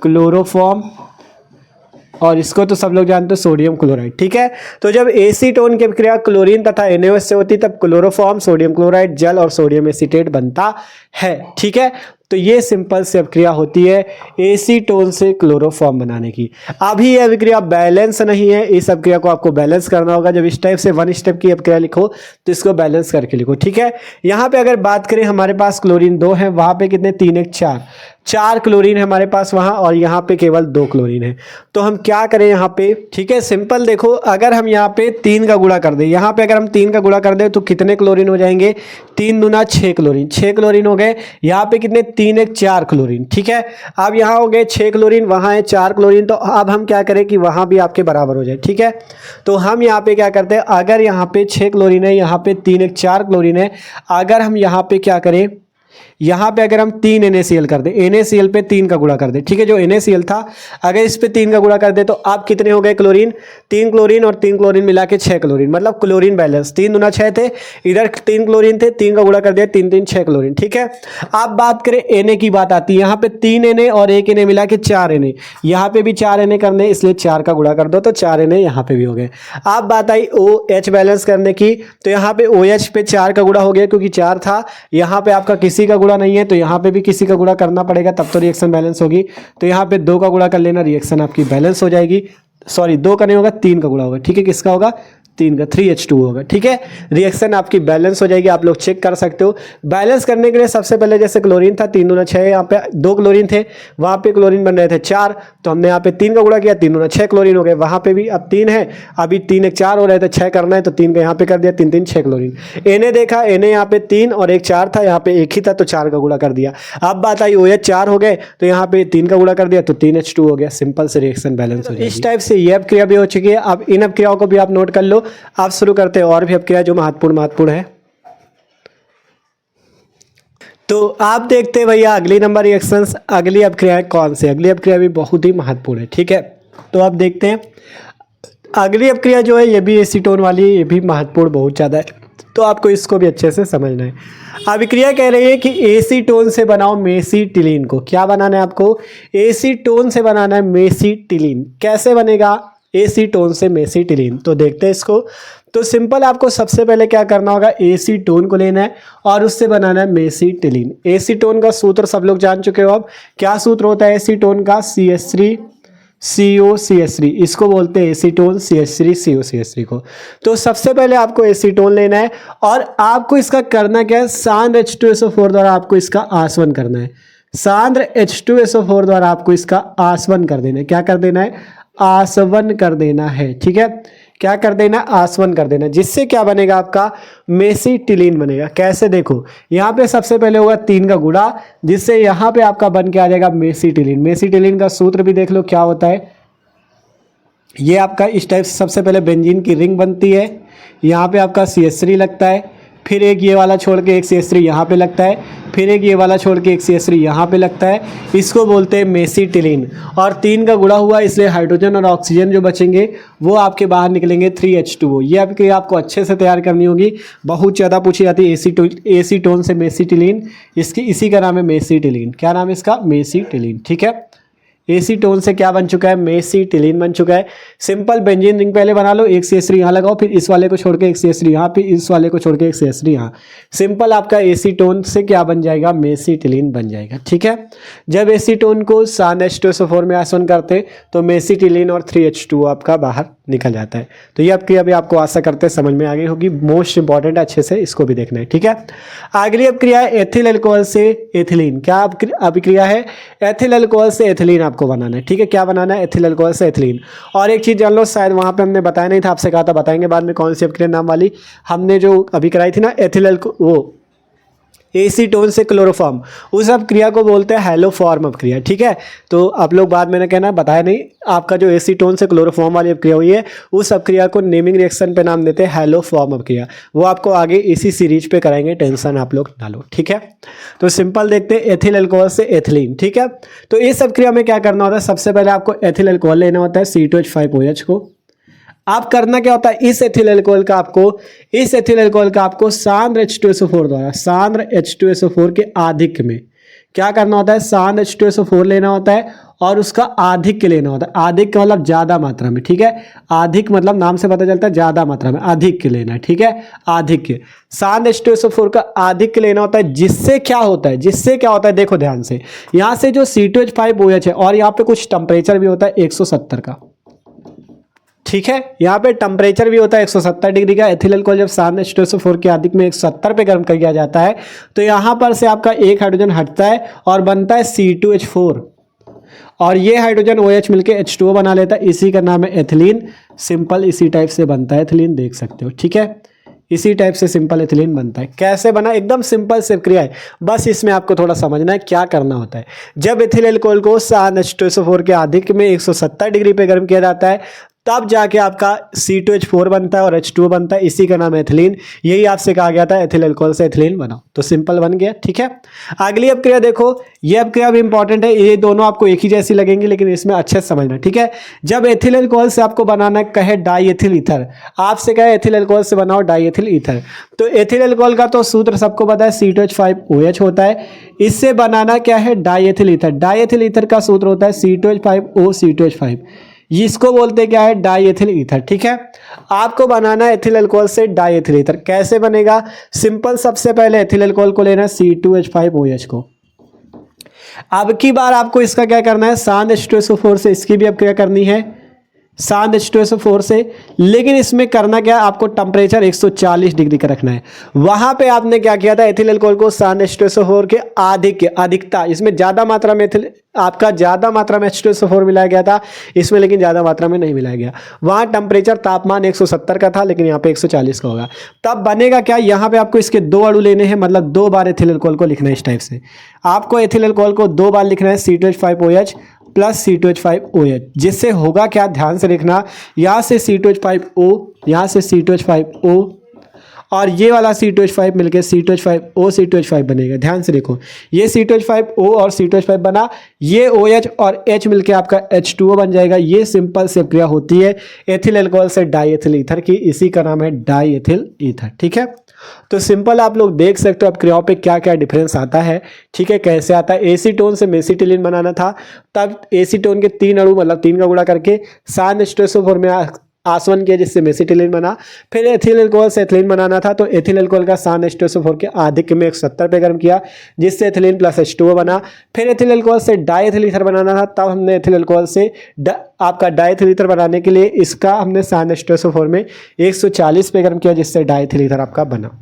क्लोरोफॉर्म, और इसको तो सब लोग जानते हो, सोडियम क्लोराइड, ठीक है। तो जब एसीटोन की अभिक्रिया क्लोरीन तथा NaOH से होती तब क्लोरोफॉर्म, सोडियम क्लोराइड, जल और सोडियम एसीटेट बनता है, ठीक है। तो ये सिंपल से अभिक्रिया होती है एसीटोन से क्लोरोफॉर्म बनाने की। अभी ये अभिक्रिया बैलेंस नहीं है, इस अभिक्रिया को आपको बैलेंस करना होगा। जब इस टाइप से 1 स्टेप की अभिक्रिया लिखो तो इसको बैलेंस करके लिखो, ठीक है। यहाँ पे अगर बात करें, हमारे पास क्लोरीन 2 है, वहाँ पे कितने, 3 1 4 क्लोरीन है हमारे पास वहाँ, और यहाँ पे केवल 2 क्लोरीन है। तो हम क्या करें यहाँ पे, ठीक है, सिंपल देखो, अगर हम यहाँ पे 3 का गुणा कर दें, यहाँ पे अगर हम 3 का गुणा कर दें तो कितने क्लोरीन हो जाएंगे, 3 दूना 6 क्लोरीन, 6 क्लोरीन हो गए। यहाँ पे कितने, 3 1 4 क्लोरीन, ठीक है। अब यहाँ हो गए 6 क्लोरीन, वहाँ है 4 क्लोरीन। तो अब हम क्या करें कि वहाँ भी आपके बराबर हो जाए, ठीक है। तो हम यहाँ पे क्या करते हैं, अगर यहाँ पे 6 क्लोरीन है, यहाँ पे 3 1 4 क्लोरीन है, अगर हम यहाँ पे क्या करें, यहाँ पे अगर हम 3 NaCl कर दे, NaCl पे 3 का गुणा कर दे, ठीक है, जो NaCl था अगर इस पे 3 का गुणा कर दे तो आप कितने हो गए क्लोरीन, 3 क्लोरीन और 3 क्लोरीन मिला के 6 क्लोरीन, मतलब क्लोरीन बैलेंस। 3 दूना 6 थे, इधर 3 क्लोरीन थे, 3 का गुणा कर दिया, 3 3 6 क्लोरीन, ठीक है। अब बात करें Na की बात आती है, यहाँ पे 3 Na और 1 Na मिला के 4 Na, यहाँ पे भी 4 Na करने, इसलिए 4 का गुणा कर दो तो 4 Na यहाँ पे भी हो गए। अब बात आई OH बैलेंस करने की, तो यहाँ पे OH पे 4 का गुणा हो गया क्योंकि 4 था, यहाँ पे आपका किसी का गुणा नहीं है तो यहाँ पे भी किसी का गुणा करना पड़ेगा, तब तो रिएक्शन बैलेंस होगी। तो यहाँ पे 2 का गुणा कर लेना, रिएक्शन आपकी बैलेंस हो जाएगी। सॉरी 2 का नहीं होगा, 3 का गुणा होगा, ठीक है। किसका होगा, 3 का, 3H2 होगा, ठीक है। रिएक्शन आपकी बैलेंस हो जाएगी, आप लोग चेक कर सकते हो। बैलेंस करने के लिए सबसे पहले जैसे क्लोरीन था 3 दूना 6, यहाँ पे 2 क्लोरीन थे, वहाँ पे क्लोरीन बन रहे थे 4, तो हमने यहाँ पे 3 का गुणा किया, 3 दूना 6 क्लोरीन हो गए। वहाँ पे भी अब 3 है, अभी 3 1 4 हो रहे थे, 6 करना है तो 3 का यहाँ पे कर दिया, 3 3 6 क्लोरीन। Na देखा, Na यहाँ पे 3 और 1 4 था, यहाँ पे 1 ही था तो 4 का गुणा कर दिया। अब बात आई OH 4 हो गए तो यहाँ पे 3 का गुणा कर दिया तो 3H2 हो गया। सिंपल से रिएक्शन बैलेंस हो जाएगी। इस टाइप से ये अपक्रिया भी हो चुकी है। अब इन अपक्रियाओं को भी आप नोट कर लो। आप शुरू करते हैं और भी अपक्रिया जो महत्वपूर्ण है। तो आप देखते हैं भैया अगली नंबर रिएक्शंस, अगली अपक्रिया कौन सी, अगली अपक्रिया भी बहुत ही महत्वपूर्ण है, ठीक है। तो आप देखते हैं अगली अपक्रिया जो है ये भी एसीटोन वाली है, ये भी महत्वपूर्ण बहुत ज़्यादा है, तो आपको इसको भी अच्छे से समझना है। अभिक्रिया कह रही है कि एसीटोन से बनाओ मेसिटिलीन को। क्या बनाना है आपको, एसीटोन से बनाना है मेसिटिलीन। कैसे बनेगा, एसीटोन से मेसिटिलीन। तो देखते हैं इसको। तो सिंपल आपको सबसे पहले क्या करना होगा, एसीटोन को लेना है और उससे बनाना है मेसिटिलीन। एसीटोन का सूत्र सब लोग जान चुके हो। अब क्या सूत्र होता है एसीटोन का, CH3COCH3, इसको बोलते हैं एसीटोन, CH3COCH3 को। तो सबसे पहले आपको एसीटोन लेना है और आपको इसका करना क्या है, सांद्र H2SO4 द्वारा आपको इसका आसवन करना है। सांद्र H2SO4 द्वारा आपको इसका आसवन कर देना है। क्या कर देना है, आसवन कर देना है। ठीक है, क्या कर देना, आसवन कर देना, जिससे क्या बनेगा आपका मेसिटिलीन बनेगा। कैसे, देखो यहाँ पे सबसे पहले होगा 3 का गुणा, जिससे यहाँ पे आपका बन के आ जाएगा मेसिटिलीन। मेसिटिलीन का सूत्र भी देख लो क्या होता है, ये आपका इस टाइप से सबसे पहले बेंजीन की रिंग बनती है, यहाँ पे आपका CH3 लगता है, फिर एक ये वाला छोड़ के एक CH3 यहाँ पे लगता है, फिर एक ये वाला छोड़ के एक CH3 यहाँ पे लगता है, इसको बोलते हैं मेसिटिलीन। और 3 का गुणा हुआ इसलिए हाइड्रोजन और ऑक्सीजन जो बचेंगे वो आपके बाहर निकलेंगे 3H2O। ये आपको अच्छे से तैयार करनी होगी, बहुत ज़्यादा पूछी जाती है एसीटोन से मेसिटिलीन। इसी का नाम है मेसिटिलीन। क्या नाम है इसका, मेसिटिलीन। ठीक है, एसीटोन से क्या बन चुका है, मेसिटिलीन बन चुका है। सिंपल बेंजीन रिंग पहले बना लो, एक CH3 यहाँ लगाओ, फिर इस वाले को छोड़ के एक CH3 यहाँ, फिर इस वाले को छोड़ के एक CH3 यहाँ। सिंपल आपका एसीटोन से क्या बन जाएगा, मेसिटिलीन बन जाएगा। ठीक है, जब एसीटोन को सांद्र H2SO4 में आसवन करते तो मेसिटिलीन और 3H2O आपका बाहर निकल जाता है। तो ये क्रिया भी आपको आशा करते हैं समझ में आ गई होगी, मोस्ट इंपॉर्टेंट, अच्छे से इसको भी देखना है। ठीक है, अगली अब क्रिया है एथिल अल्कोहल से एथिलीन। क्या अभिक्रिया है, एथिल अल्कोहल से एथिलीन आपको बनाना है। ठीक है, क्या बनाना है, एथिल अल्कोहल से एथिलीन। और एक चीज जान लो, शायद वहां पे हमने बताया नहीं था, आपसे कहा था बताएंगे बाद में, कौन सी अभिक्रिया नाम वाली हमने जो अभी कराई थी ना, एथिल वो एसीटोन से क्लोरोफॉर्म, उस अपक्रिया को बोलते हैं हैलोफॉर्म अपक्रिया। ठीक है, तो आप लोग बाद में कहना बताया नहीं, आपका जो एसीटोन से क्लोरोफॉर्म वाली अपक्रिया हुई है उस अपक्रिया को नेमिंग रिएक्शन पे नाम देते हैं हैलोफॉर्म अपक्रिया। वो आपको आगे इसी सीरीज पे कराएंगे, टेंशन आप लोग ना लो। ठीक है, तो सिंपल देखते हैं एथिल अल्कोहल से एथिलीन। ठीक है, तो इस अपक्रिया में क्या करना होता है, सबसे पहले आपको एथिल अल्कोहल लेना होता है C2H5OH को। आप करना क्या होता है, इस एथिल अल्कोहल का आपको सांद्र H2SO4 के आधिक्य में क्या करना होता है, सांद्र H2SO4 लेना होता है और उसका आधिक्य लेना होता है। आधिक्य मतलब ज्यादा मात्रा में। ठीक है, आधिक्य मतलब नाम से पता चलता है ज्यादा मात्रा में, आधिक्य लेना है। ठीक है, आधिक्य, सांद्र H2SO4 का आधिक्य लेना होता है। जिससे क्या होता है, देखो ध्यान से, यहां से जो C2H5OH है और यहाँ पे कुछ टेम्परेचर भी होता है 170 का। ठीक है, यहाँ पे टेम्परेचर भी होता है 170 डिग्री का। एथिल अल्कोहल जब सांद्र H2SO4 के आधिक्य में 170 पे गर्म कर दिया जाता है तो यहाँ पर से आपका एक हाइड्रोजन हटता है और बनता है C2H4, और ये हाइड्रोजन OH मिलके H2O बना लेता है, इसी का नाम है एथिलीन। सिंपल इसी टाइप से बनता है एथिलीन, देख सकते हो। ठीक है, इसी टाइप से सिंपल एथिलीन बनता है। कैसे बना, एकदम सिंपल से क्रिया है, बस इसमें आपको थोड़ा समझना है क्या करना होता है। जब एथिल अल्कोहल को सांद्र H2SO4 के आधिक्य में 170 डिग्री पे गर्म किया जाता है तब जाके आपका C2H4 बनता है और H2O बनता है, इसी का नाम है एथिलीन। यही आपसे कहा गया था एथिल अल्कोहल से एथिलीन बनाओ, तो सिंपल बन गया। ठीक है, अगली अपक्रिया देखो, ये अपक्रिया भी इंपॉर्टेंट है, ये दोनों आपको एक ही जैसी लगेंगी लेकिन इसमें अच्छे से समझना। ठीक है, जब एथिल अल्कोहल से आपको बनाना है कहे डाईएथिल ईथर, आपसे कहे एथिल अल्कोहल से बनाओ डाईएथिल ईथर, तो एथिल अल्कोहल का तो सूत्र सबको पता है C2H5OH होता है। इससे बनाना क्या है, डाईएथिल ईथर। डाईएथिल ईथर का सूत्र होता है C2H5O C2H5, इसको बोलते हैं क्या है, डाईएथिल ईथर। ठीक है, आपको बनाना है एथिल अल्कोहल से डाईएथिल ईथर। कैसे बनेगा, सिंपल, सबसे पहले एथिल अल्कोहल को लेना है C2H5OH को। अब की बार आपको इसका क्या करना है, सांद्र H2SO4 से इसकी भी अपक्रिया करनी है, सांद्र H2SO4 से, लेकिन इसमें करना क्या, आपको टेम्परेचर 140 डिग्री का रखना है। वहां पे आपने क्या किया था, एथिल अल्कोहल को सांद्र H2SO4 के अधिकता, इसमें ज्यादा मात्रा में ज्यादा मात्रा में H2SO4 मिलाया गया था, इसमें लेकिन ज्यादा मात्रा में नहीं मिलाया गया। वहां टेम्परेचर तापमान 170 का था लेकिन यहाँ पे 140 का होगा। तब बनेगा क्या, यहाँ पे आपको इसके 2 अणु लेने हैं, मतलब 2 बार एथिल अल्कोहल को लिखना है। इस टाइप से आपको एथिल अल्कोहल को 2 बार लिखना है, C2H5OH प्लस C2H5OH, जिससे होगा क्या, ध्यान से देखना, यहाँ से C2H5O, यहाँ से C2H5O और ये वाला C2H5 मिलके C2H5O C2H5 बनेगा। ध्यान से देखो, ये C2H5O और C2H5 बना, ये OH और H मिलके आपका H2O बन जाएगा। ये सिंपल से क्रिया होती है एथिल अल्कोहल से डाईएथिल ईथर की, इसी का नाम है डाईएथिल ईथर। ठीक है, तो सिंपल आप लोग देख सकते हो अब क्रियाओं पे क्या क्या डिफरेंस आता है, ठीक है, कैसे आता है। एसीटोन से मेसिटिलीन बनाना था, तब एसीटोन के 3 अणु मतलब 3 का गुणा करके सान H2SO4 में आसवन किया जिससे मेसिटिलीन बना। फिर एथिल अल्कोहल से एथिलीन बनाना था, तो एथिल अल्कोहल का सान H2SO4 के आधिक्य में 170 पे गर्म किया जिससे एथिलीन प्लस H2O बना। फिर एथिल अल्कोहल से डाईएथिल ईथर बनाना था, तब हमने एथिल अल्कोहल से आपका डाईएथिल ईथर बनाने के लिए इसका हमने सान H2SO4 में 140 पे गर्म किया जिससे डाईएथिल ईथर आपका बना।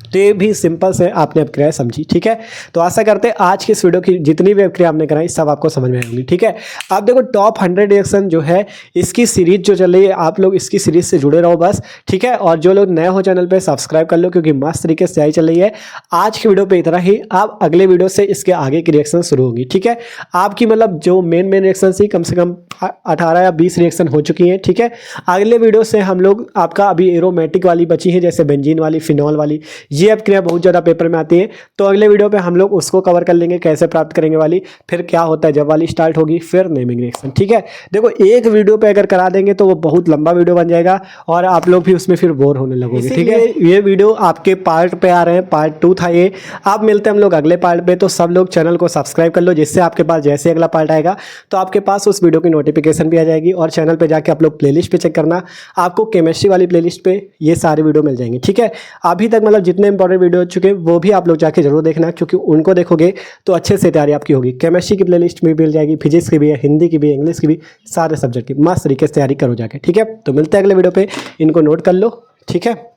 तो ये भी सिंपल से आपने अपक्रिया समझी, ठीक है। तो आशा करते हैं आज की इस वीडियो की जितनी भी अपक्रिया आपने कराई सब आपको समझ में आएगी, ठीक है। आप देखो टॉप 100 रिएक्शन जो है इसकी सीरीज जो चल रही है, आप लोग इसकी सीरीज से जुड़े रहो बस, ठीक है। और जो लोग नए हो चैनल पे सब्सक्राइब कर लो क्योंकि मस्त तरीके से तैयारी चल रही है। आज की वीडियो पे इतना ही, आप अगले वीडियो से इसके आगे की रिएक्शन शुरू होगी, ठीक है। आपकी मतलब जो मेन रिएक्शन थी कम से कम 18 या 20 रिएक्शन हो चुकी हैं, ठीक है। अगले वीडियो से हम लोग आपका अभी एरोमेटिक वाली बची है जैसे बेंजीन वाली, फिनॉल वाली, ये अपक्रिया बहुत ज़्यादा पेपर में आती है, तो अगले वीडियो पे हम लोग उसको कवर कर लेंगे कैसे प्राप्त करेंगे वाली, फिर क्या होता है जब वाली स्टार्ट होगी, फिर नेमिंग रिएक्शन, ठीक है। देखो एक वीडियो पे अगर करा देंगे तो वो बहुत लंबा वीडियो बन जाएगा और आप लोग भी उसमें फिर बोर होने लगोगे, ठीक है। ये वीडियो आपके पार्ट पे आ रहे हैं, पार्ट 2 था ये। आप मिलते हैं हम लोग अगले पार्ट पे, तो सब लोग चैनल को सब्सक्राइब कर लो जिससे आपके पास जैसे अगला पार्ट आएगा तो आपके पास उस वीडियो की नोटिफिकेशन भी आ जाएगी। और चैनल पे जाके आप लोग प्लेलिस्ट पे चेक करना, आपको केमिस्ट्री वाली प्लेलिस्ट पे ये सारे वीडियो मिल जाएंगे, ठीक है। अभी तक मतलब जितने इंपॉर्टेंट वीडियो हो चुके हैं वो भी आप लोग जाके जरूर देखना क्योंकि उनको देखोगे तो अच्छे से तैयारी आपकी होगी। केमिस्ट्री की प्लेलिस्ट में मिल जाएगी, फिजिक्स की भी है, हिंदी की भी है, इंग्लिश की भी, सारे सब्जेक्ट की मस्त तरीके से तैयारी करो जाके, ठीक है। तो मिलते हैं अगले वीडियो पे, इनको नोट कर लो, ठीक है।